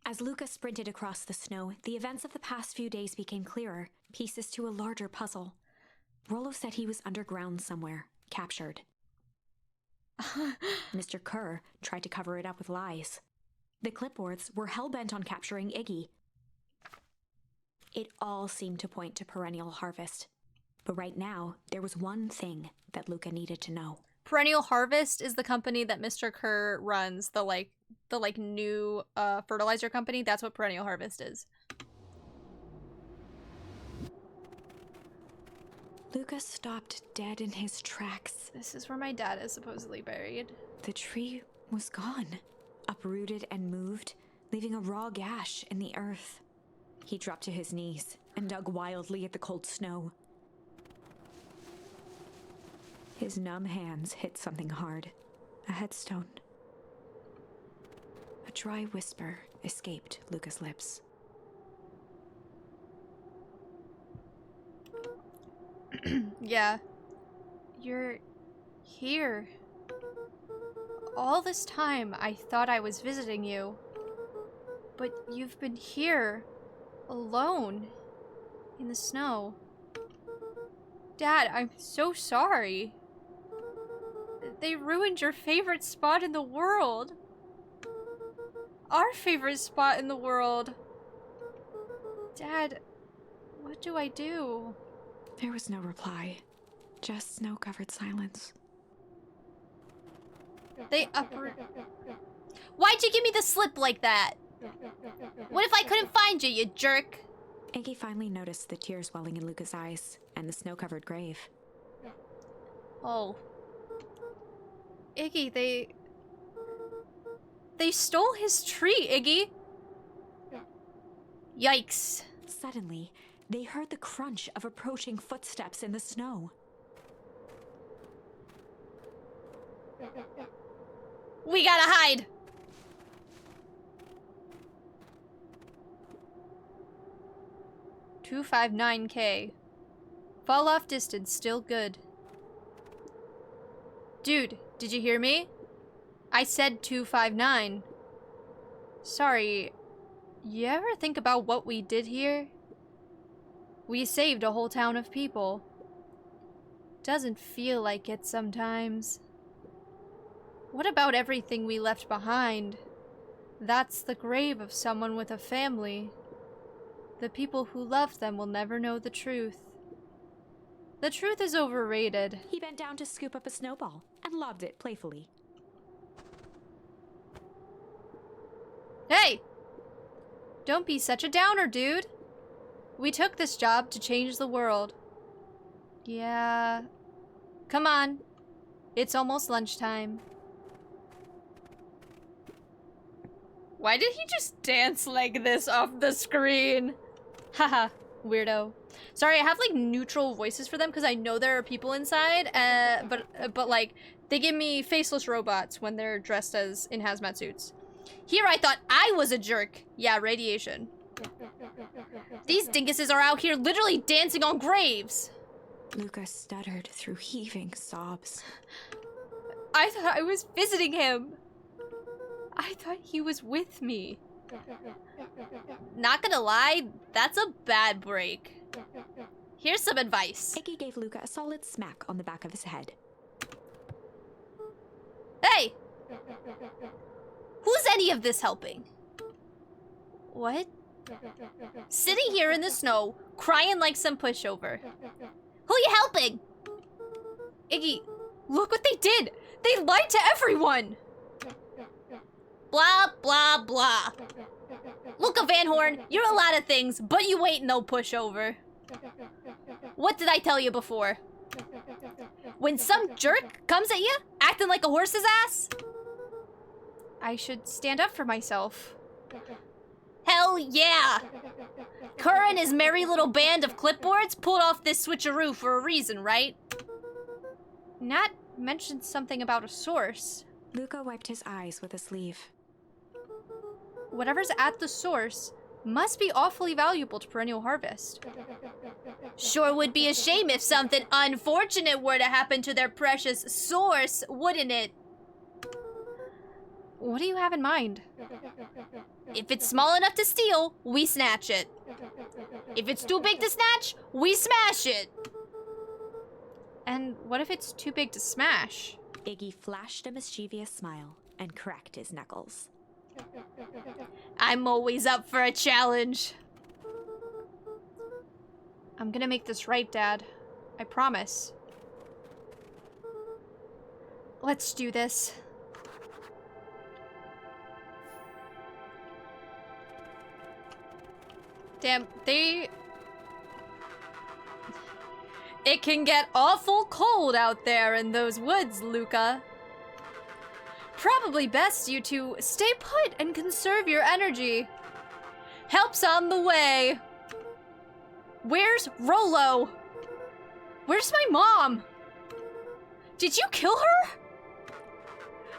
As Luca sprinted across the snow, the events of the past few days became clearer, pieces to a larger puzzle. Rollo said he was underground somewhere, captured. Mr. Kerr tried to cover it up with lies. The clipboards were hell-bent on capturing Iggy. It all seemed to point to Perennial Harvest. But right now, there was one thing that Luca needed to know. Perennial Harvest is the company that Mr. Kerr runs, the new fertilizer company. That's what Perennial Harvest is. Luca stopped dead in his tracks. This is where my dad is supposedly buried. The tree was gone, uprooted and moved, leaving a raw gash in the earth. He dropped to his knees and dug wildly at the cold snow. His numb hands hit something hard, a headstone. A dry whisper escaped Luca's lips. Yeah. You're here. All this time, I thought I was visiting you. But you've been here, alone, in the snow. Dad, I'm so sorry. They ruined your favorite spot in the world. Our favorite spot in the world. Dad, what do I do? There was no reply, just snow-covered silence. They uproot. Why'd you give me the slip like that? What if I couldn't find you, you jerk? Iggy finally noticed the tears welling in Luca's eyes and the snow-covered grave. Oh. Iggy, they stole his tree, Iggy. Yikes. Suddenly, they heard the crunch of approaching footsteps in the snow. We gotta hide. $259K. Fall off distance, still good. Dude, did you hear me? I said 259. Sorry, you ever think about what we did here? We saved a whole town of people. Doesn't feel like it sometimes. What about everything we left behind? That's the grave of someone with a family. The people who loved them will never know the truth. The truth is overrated. He bent down to scoop up a snowball and lobbed it playfully. Hey! Don't be such a downer, dude. We took this job to change the world. Yeah. Come on. It's almost lunchtime. Why did he just dance like this off the screen? Haha, weirdo. Sorry, I have like neutral voices for them because I know there are people inside, but like they give me faceless robots when they're dressed as in hazmat suits. Here I thought I was a jerk. Yeah, radiation. These dinguses are out here literally dancing on graves. Luca stuttered through heaving sobs. I thought I was visiting him. I thought he was with me. Not gonna lie, that's a bad break. Here's some advice. Iggy gave Luca a solid smack on the back of his head. Hey! Who's any of this helping? What? Sitting here in the snow, crying like some pushover. Who you helping? Iggy, look what they did! They lied to everyone! Blah, blah, blah. Luca Van Horn, you're a lot of things, but you ain't no pushover. What did I tell you before? When some jerk comes at you, acting like a horse's ass, I should stand up for myself. hell Hell yeah! Kerr and his merry little band of clipboards pulled off this switcheroo for a reason, right? Nat mentioned something about a source. Luca wiped his eyes with a sleeve. Whatever's at the source must be awfully valuable to Perennial Harvest. Sure would be a shame if something unfortunate were to happen to their precious source, wouldn't it? What do you have in mind? If it's small enough to steal, we snatch it. If it's too big to snatch, we smash it. And what if it's too big to smash? Iggy flashed a mischievous smile and cracked his knuckles. I'm always up for a challenge. I'm gonna make this right, Dad. I promise. Let's do this. Damn, It can get awful cold out there in those woods, Luca. Probably best you two stay put and conserve your energy. Help's on the way. Where's Rolo? Where's my mom? Did you kill her?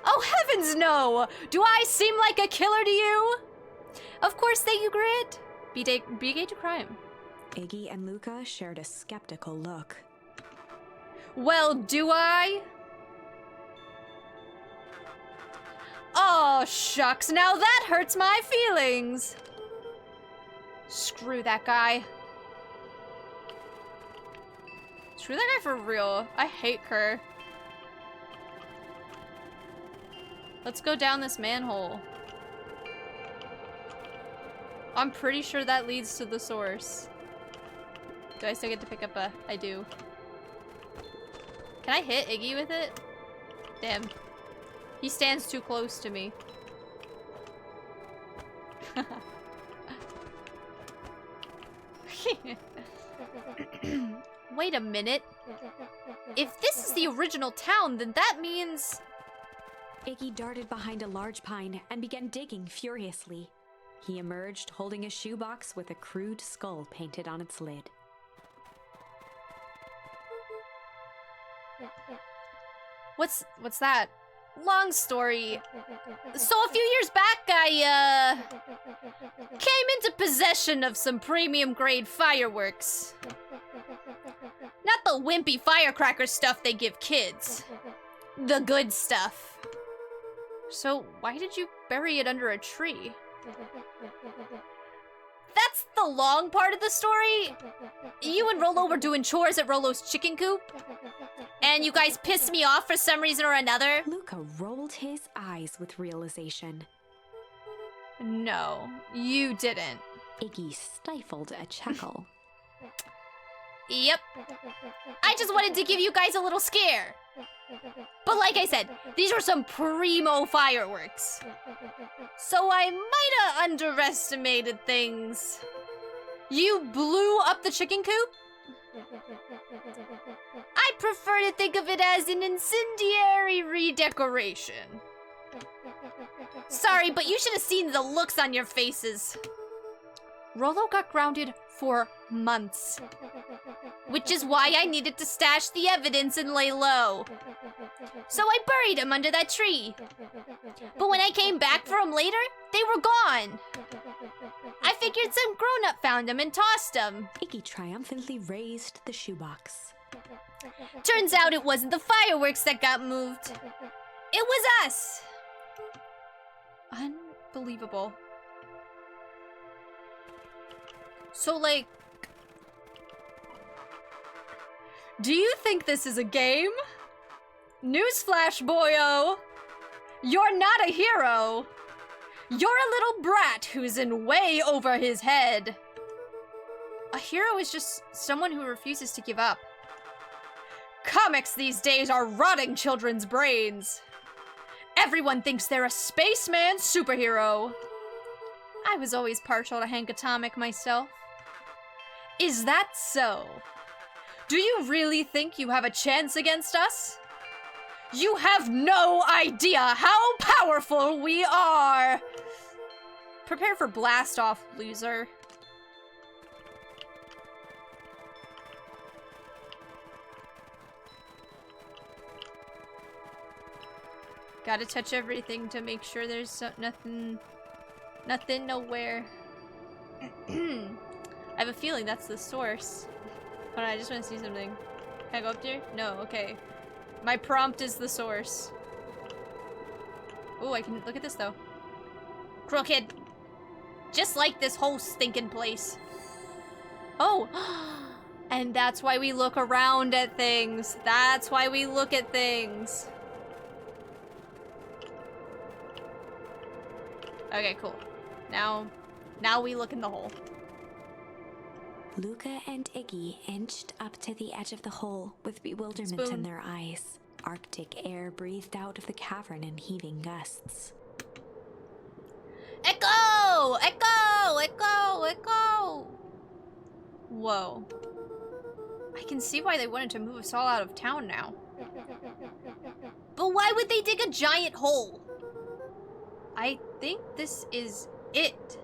Oh heavens no! Do I seem like a killer to you? Of course, thank you, Grit. Be gay to crime. Iggy and Luca shared a skeptical look. Well, do I? Oh, shucks, now that hurts my feelings. Screw that guy. Screw that guy for real. I hate Kerr. Let's go down this manhole. I'm pretty sure that leads to the source. Do I still get to pick up a... I do. Can I hit Iggy with it? Damn. He stands too close to me. Wait a minute. If this is the original town, then that means... Iggy darted behind a large pine and began digging furiously. He emerged holding a shoebox with a crude skull painted on its lid. What's that? Long story. So a few years back, I, came into possession of some premium grade fireworks. Not the wimpy firecracker stuff they give kids. The good stuff. So why did you bury it under a tree? That's the long part of the story. You and Rolo were doing chores at Rolo's chicken coop, and you guys pissed me off for some reason or another. Luca rolled his eyes with realization. No, you didn't. Iggy stifled a chuckle. Yep. I just wanted to give you guys a little scare. But like I said, these were some primo fireworks. So I might have underestimated things. You blew up the chicken coop? I prefer to think of it as an incendiary redecoration. Sorry, but you should have seen the looks on your faces. Rolo got grounded for months. Which is why I needed to stash the evidence and lay low. So I buried him under that tree. But when I came back for him later, they were gone. I figured some grown-up found him and tossed him. Iggy triumphantly raised the shoebox. Turns out it wasn't the fireworks that got moved. It was us. Unbelievable. So, like, do you think this is a game? Newsflash, boyo! You're not a hero! You're a little brat who's in way over his head. A hero is just someone who refuses to give up. Comics these days are rotting children's brains. Everyone thinks they're a spaceman superhero. I was always partial to Hank Atomic myself. Is that so? Do you really think you have a chance against us? You have no idea how powerful we are! Prepare for blast off, loser. Gotta touch everything to make sure there's nothing nowhere. I have a feeling that's the source. Hold on, I just want to see something. Can I go up there? No, okay. My prompt is the source. Oh, I can look at this though. Crooked. Just like this whole stinking place. Oh, and that's why we look around at things. That's why we look at things. Okay, cool. Now we look in the hole. Luca and Iggy inched up to the edge of the hole with bewilderment Spoon. in their eyes. Arctic air breathed out of the cavern in heaving gusts. Echo! Echo! Echo! Echo! Whoa. I can see why they wanted to move us all out of town now. But why would they dig a giant hole? I think this is it.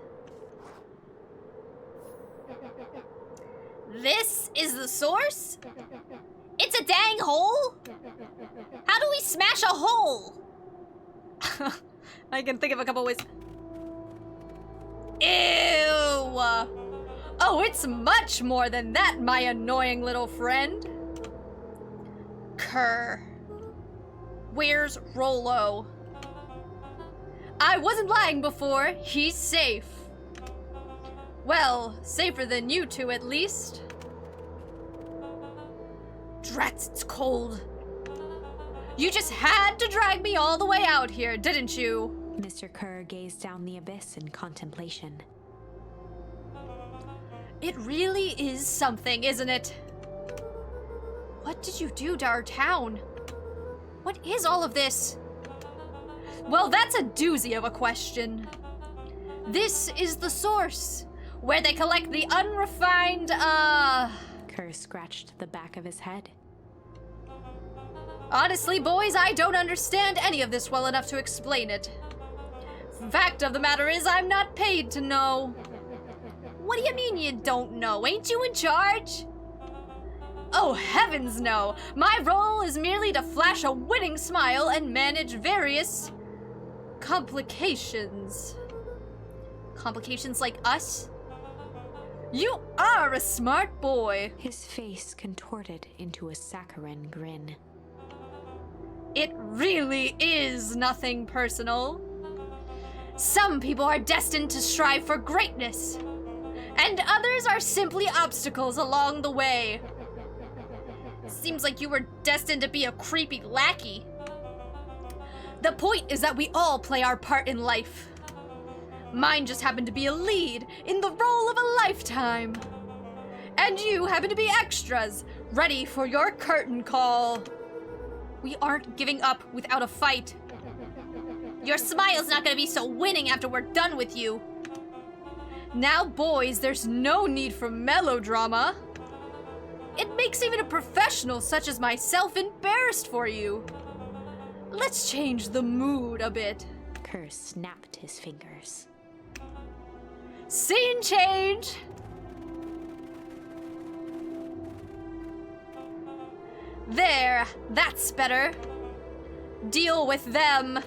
This is the source? It's a dang hole? How do we smash a hole? I can think of a couple ways. Ew! Oh, it's much more than that, my annoying little friend. Kerr. Where's Rollo? I wasn't lying before. He's safe. Well, safer than you two at least. Drats, it's cold. You just had to drag me all the way out here, didn't you? Mr. Kerr gazed down the abyss in contemplation. It really is something, isn't it? What did you do to our town? What is all of this? Well, that's a doozy of a question. This is the source, where they collect the unrefined, Kerr scratched the back of his head. Honestly, boys, I don't understand any of this well enough to explain it. Fact of the matter is, I'm not paid to know. What do you mean you don't know? Ain't you in charge? Oh, heavens no! My role is merely to flash a winning smile and manage various complications. Complications like us? You are a smart boy. His face contorted into a saccharine grin. It really is nothing personal. Some people are destined to strive for greatness, and others are simply obstacles along the way. Seems like you were destined to be a creepy lackey. The point is that we all play our part in life. Mine just happened to be a lead in the role of a lifetime. And you happen to be extras, ready for your curtain call. We aren't giving up without a fight. Your smile's not gonna be so winning after we're done with you. Now, boys, there's no need for melodrama. It makes even a professional such as myself embarrassed for you. Let's change the mood a bit. Kerr snapped his fingers. Scene change! There, that's better. Deal with them.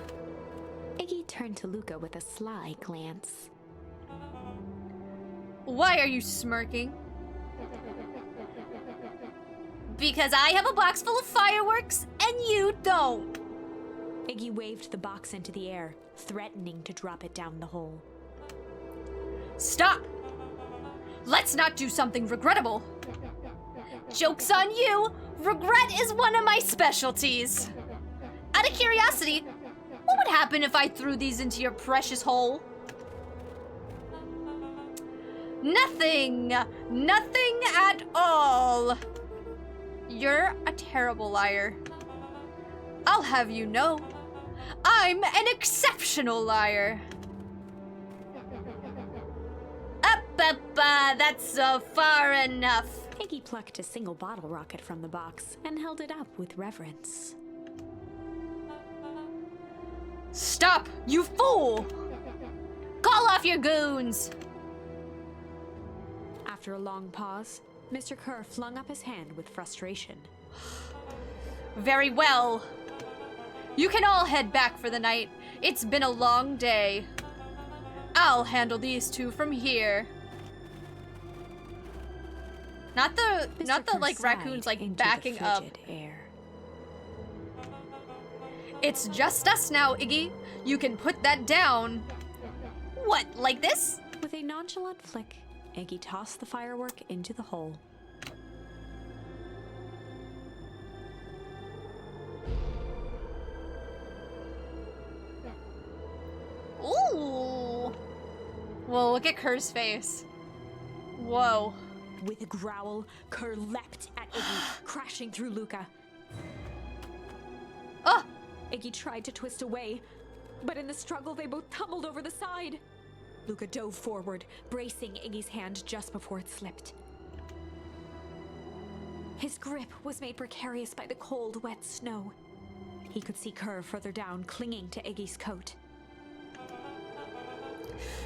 Iggy turned to Luca with a sly glance. Why are you smirking? Because I have a box full of fireworks and you don't. Iggy waved the box into the air, threatening to drop it down the hole. Stop! Let's not do something regrettable. Joke's on you. Regret is one of my specialties. Out of curiosity, what would happen if I threw these into your precious hole? Nothing! Nothing at all! You're a terrible liar. I'll have you know, I'm an exceptional liar. That's far enough. Iggy plucked a single bottle rocket from the box and held it up with reverence. Stop, you fool! Call off your goons! After a long pause, Mr. Kerr flung up his hand with frustration. Very well. You can all head back for the night. It's been a long day. I'll handle these two from here. Not the Kerr like sighed raccoons like into backing the up. frigid air. It's just us now, Iggy. You can put that down. What, like this? With a nonchalant flick, Iggy tossed the firework into the hole. Ooh. Whoa, look at Kerr's face. Whoa. With a growl, Kerr leapt at Iggy, crashing through Luca. Oh! Iggy tried to twist away, but in the struggle they both tumbled over the side. Luca dove forward, bracing Iggy's hand just before it slipped. His grip was made precarious by the cold, wet snow. He could see Kerr further down, clinging to Iggy's coat.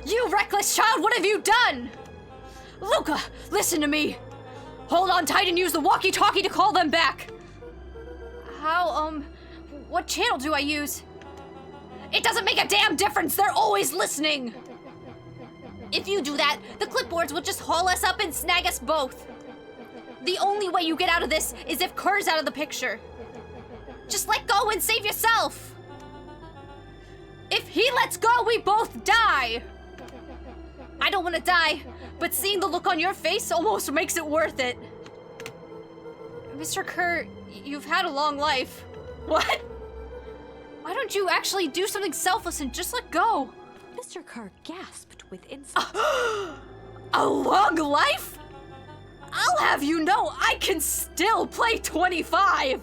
You reckless child, what have you done? Luca, listen to me. Hold on tight and use the walkie-talkie to call them back. How, what channel do I use? It doesn't make a damn difference, they're always listening. If you do that, the clipboards will just haul us up and snag us both. The only way you get out of this is if Kerr's out of the picture. Just let go and save yourself. If he lets go, we both die. I don't want to die, but seeing the look on your face almost makes it worth it. Mr. Kerr, you've had a long life. What? Why don't you actually do something selfless and just let go? Mr. Kerr gasped with insult. A long life? I'll have you know I can still play 25.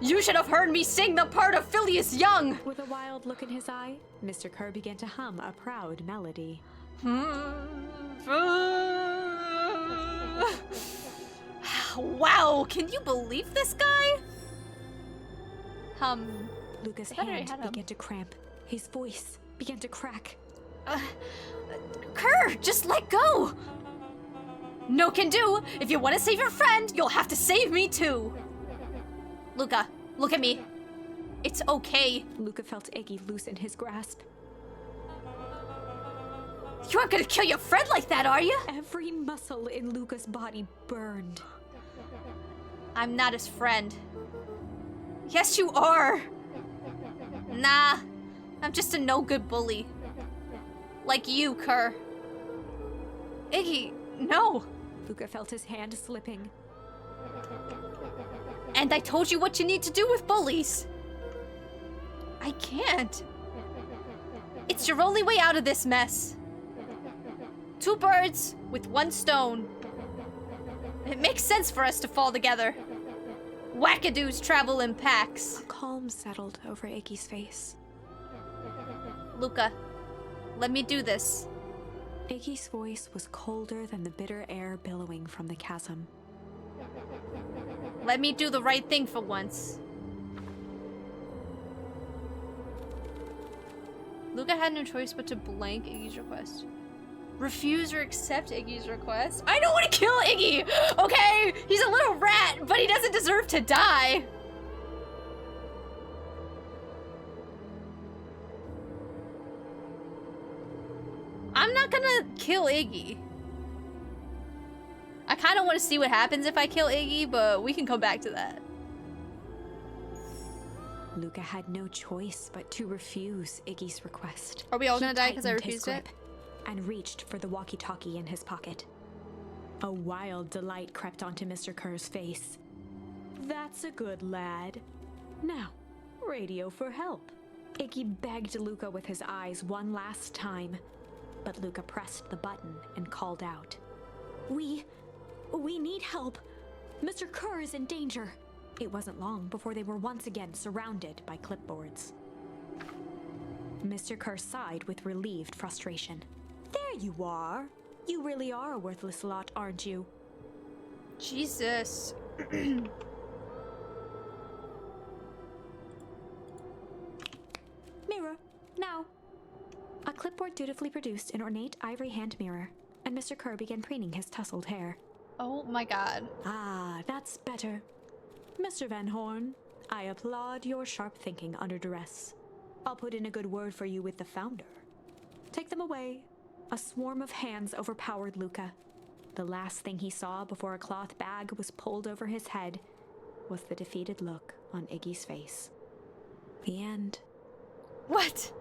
You should have heard me sing the part of Phileas Young. With a wild look in his eye, Mr. Kerr began to hum a proud melody. Wow, can you believe this guy? Luca's I thought I hand had him. began to cramp. His voice began to crack. Kerr, just let go. No can do. If you want to save your friend, you'll have to save me too. Luca, look at me. It's okay. Luca felt Iggy loosen his grasp. You aren't gonna kill your friend like that, are you? Every muscle in Luca's body burned. I'm not his friend. Yes, you are. Nah, I'm just a no-good bully. Like you, Kerr. Iggy, no. Luca felt his hand slipping. And I told you what you need to do with bullies. I can't. It's your only way out of this mess. 2 birds with 1 stone. It makes sense for us to fall together. Wackadoos travel in packs. A calm settled over Iggy's face. Luca, let me do this. Iggy's voice was colder than the bitter air billowing from the chasm. Let me do the right thing for once. Luca had no choice but to blank Iggy's request. Refuse or accept Iggy's request? I don't want to kill Iggy! Okay? He's a little rat, but he doesn't deserve to die. I'm not gonna kill Iggy. I kind of want to see what happens if I kill Iggy, but we can come back to that. Luca had no choice but to refuse Iggy's request. Are we all He gonna die because I tightened his refused it? grip and reached for the walkie-talkie in his pocket. A wild delight crept onto Mr. Kerr's face. That's a good lad. Now, radio for help. Iggy begged Luca with his eyes one last time, but Luca pressed the button and called out. We need help. Mr. Kerr is in danger. It wasn't long before they were once again surrounded by clipboards. Mr. Kerr sighed with relieved frustration. There you are. You really are a worthless lot, aren't you? Jesus. Mirror, now. A clipboard Horde dutifully produced an ornate ivory hand mirror, and Mr. Kerr began preening his tousled hair. Oh my god. Ah, that's better. Mr. Van Horn, I applaud your sharp thinking under duress. I'll put in a good word for you with the founder. Take them away. A swarm of hands overpowered Luca. The last thing he saw before a cloth bag was pulled over his head was the defeated look on Iggy's face. The end. What?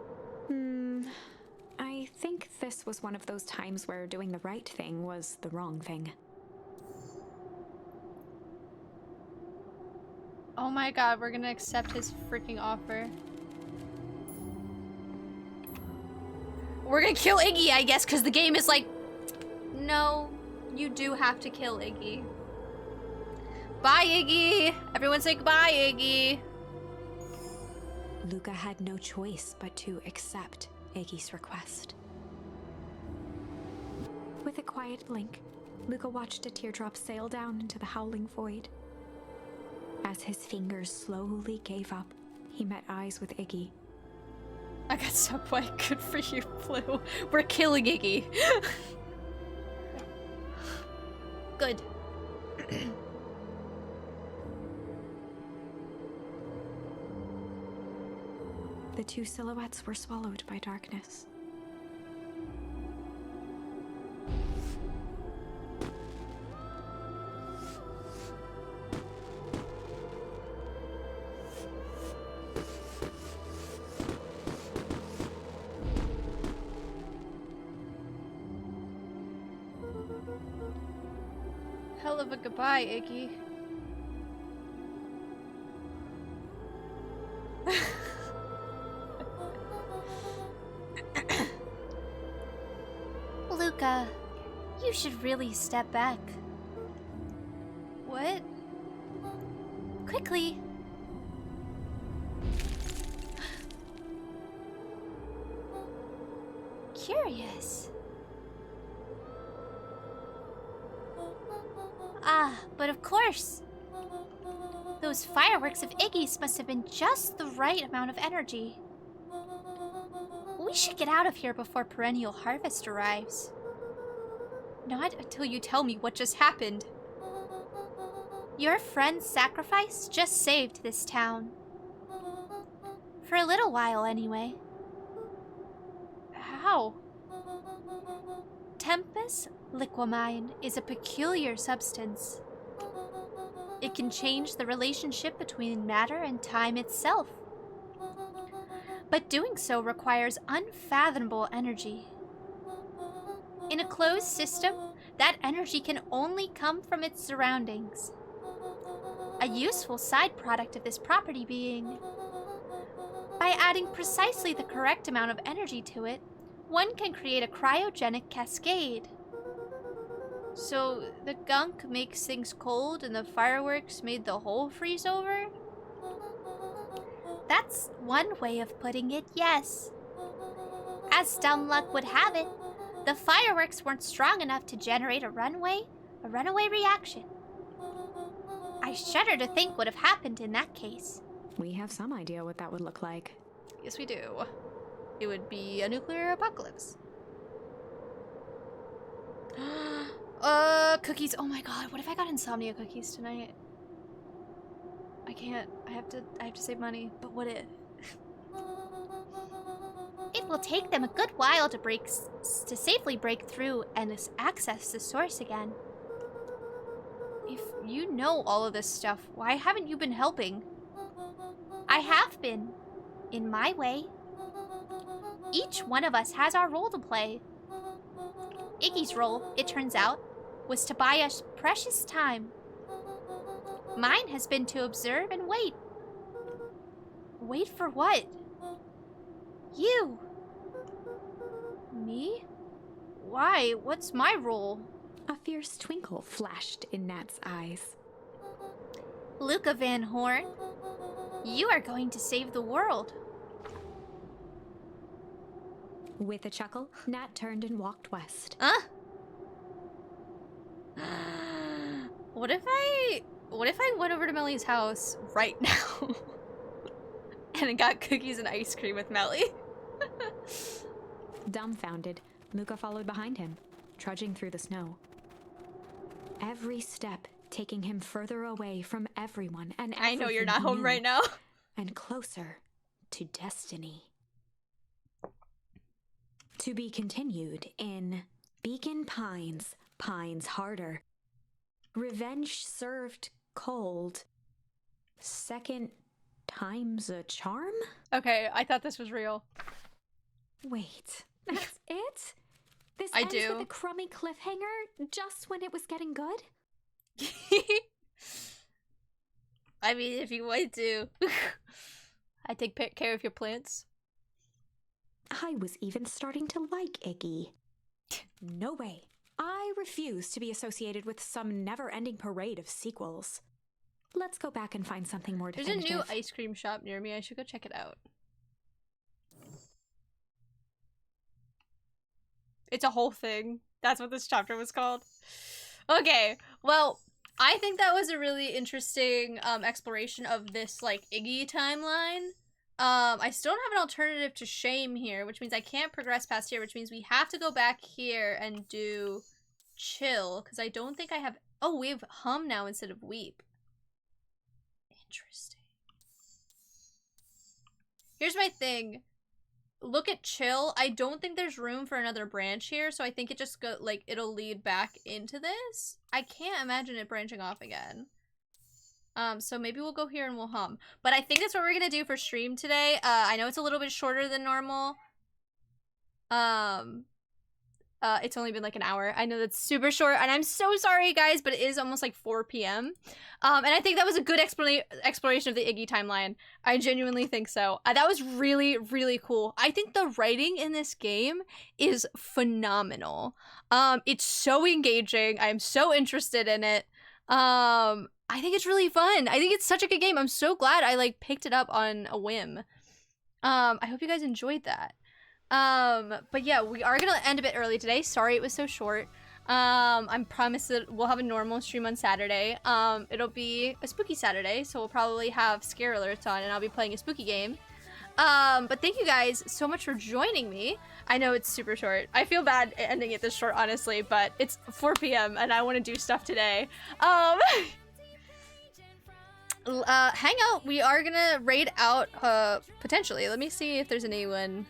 I think this was one of those times where doing the right thing was the wrong thing. Oh my god, we're gonna accept his freaking offer. We're gonna kill Iggy, I guess, because the game is like, no, you do have to kill Iggy. Bye, Iggy! Everyone say goodbye, Iggy! Luca had no choice but to accept Iggy's request. With a quiet blink, Luca watched a teardrop sail down into the howling void. As his fingers slowly gave up, he met eyes with Iggy. I got Subway. Good for you, Blue. We're killing Iggy. Good. The two silhouettes were swallowed by darkness. Hell of a goodbye, Iggy. Luca, you should really step back. What? Quickly. Curious. Ah, but of course. Those fireworks of Iggy's must have been just the right amount of energy. We should get out of here before perennial harvest arrives. Not until you tell me what just happened. Your friend's sacrifice just saved this town. For a little while, anyway. How? Tempus liquamine is a peculiar substance. It can change the relationship between matter and time itself. But doing so requires unfathomable energy. In a closed system, that energy can only come from its surroundings. A useful side product of this property being, by adding precisely the correct amount of energy to it, one can create a cryogenic cascade. So the gunk makes things cold and the fireworks made the hole freeze over? That's one way of putting it, yes. As dumb luck would have it, the fireworks weren't strong enough to generate a runaway reaction. I shudder to think what have happened in that case. We have some idea what that would look like. Yes, we do. It would be a nuclear apocalypse. Cookies. Oh my god, what if I got insomnia cookies tonight? I can't. I have to save money. But what if? It will take them a good while to safely break through and access the source again. If you know all of this stuff, why haven't you been helping? I have been, in my way. Each one of us has our role to play. Iggy's role, it turns out, was to buy us precious time. Mine has been to observe and wait. Wait for what? You. Me? Why? What's my role? A fierce twinkle flashed in Nat's eyes. Luca Van Horn, you are going to save the world. With a chuckle, Nat turned and walked west. What if I went over to Melly's house right now and got cookies and ice cream with Melly? Dumbfounded, Luca followed behind him, trudging through the snow. Every step taking him further away from everyone and I know you're everything not he home knew, right now. and closer to destiny. To be continued in Beacon Pines, Pines Harder. Revenge served cold. Second time's a charm? Okay, I thought this was real. Wait, that's it? This I ends do. with a crummy cliffhanger just when it was getting good? I mean, if you want to. I take care of your plants. I was even starting to like Iggy. No way. I refuse to be associated with some never-ending parade of sequels. Let's go back and find something more There's a definitive. new ice cream shop near me. I should go check it out. It's a whole thing. That's what this chapter was called. Okay, well, I think that was a really interesting exploration of this, like, Iggy timeline. I still don't have an alternative to shame here, which means I can't progress past here, which means we have to go back here and do chill, because I don't think I have... Oh, we have hum now instead of weep. Interesting. Here's my thing. Look at chill. I don't think there's room for another branch here, so I think it just go like it'll lead back into this. I can't imagine it branching off again. So maybe we'll go here and we'll hum. But I think that's what we're gonna do for stream today. I know it's a little bit shorter than normal. It's only been like an hour. I know that's super short, and I'm so sorry, guys, but it is almost like 4 p.m. And I think that was a good exploration of the Iggy timeline. I genuinely think so. That was really, really cool. I think the writing in this game is phenomenal. It's so engaging. I'm so interested in it. I think it's really fun. I think it's such a good game. I'm so glad I like picked it up on a whim. I hope you guys enjoyed that. But yeah, we are gonna end a bit early today. Sorry it was so short. I promise that we'll have a normal stream on Saturday. It'll be a spooky Saturday, so we'll probably have scare alerts on and I'll be playing a spooky game. But thank you guys so much for joining me. I know it's super short. I feel bad ending it this short, honestly, but it's 4 p.m. and I want to do stuff today. Hang out. We are gonna raid out, potentially. Let me see if there's anyone...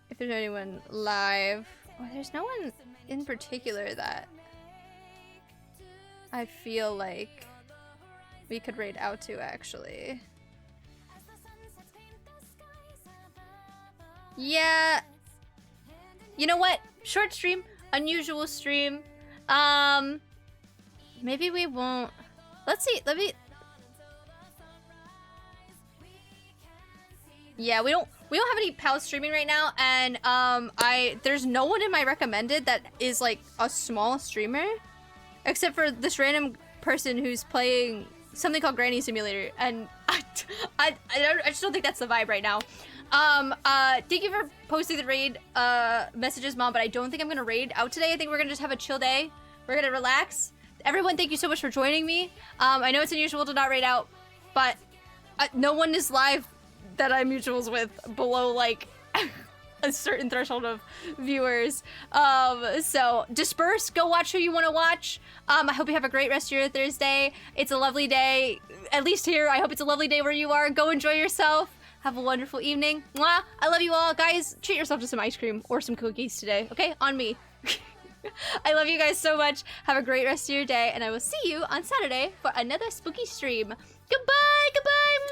If there's anyone live. Oh, there's no one in particular that I feel like we could raid out to, actually. Yeah. You know what? Short stream, unusual stream. Maybe we won't. Let's see. Let me... Yeah, we don't have any pals streaming right now, and there's no one in my recommended that is like a small streamer, except for this random person who's playing something called Granny Simulator, and I just don't think that's the vibe right now. Thank you for posting the raid messages, Mom, but I don't think I'm gonna raid out today. I think we're gonna just have a chill day. We're gonna relax. Everyone, thank you so much for joining me. I know it's unusual to not raid out, but no one is live that I'm mutuals with below like a certain threshold of viewers. So disperse, go watch who you want to watch. I hope you have a great rest of your Thursday. It's a lovely day, at least here. I hope it's a lovely day where you are. Go enjoy yourself. Have a wonderful evening. Mwah! I love you all. Guys, treat yourself to some ice cream or some cookies today, okay? On me. I love you guys so much. Have a great rest of your day, and I will see you on Saturday for another spooky stream. Goodbye! Goodbye!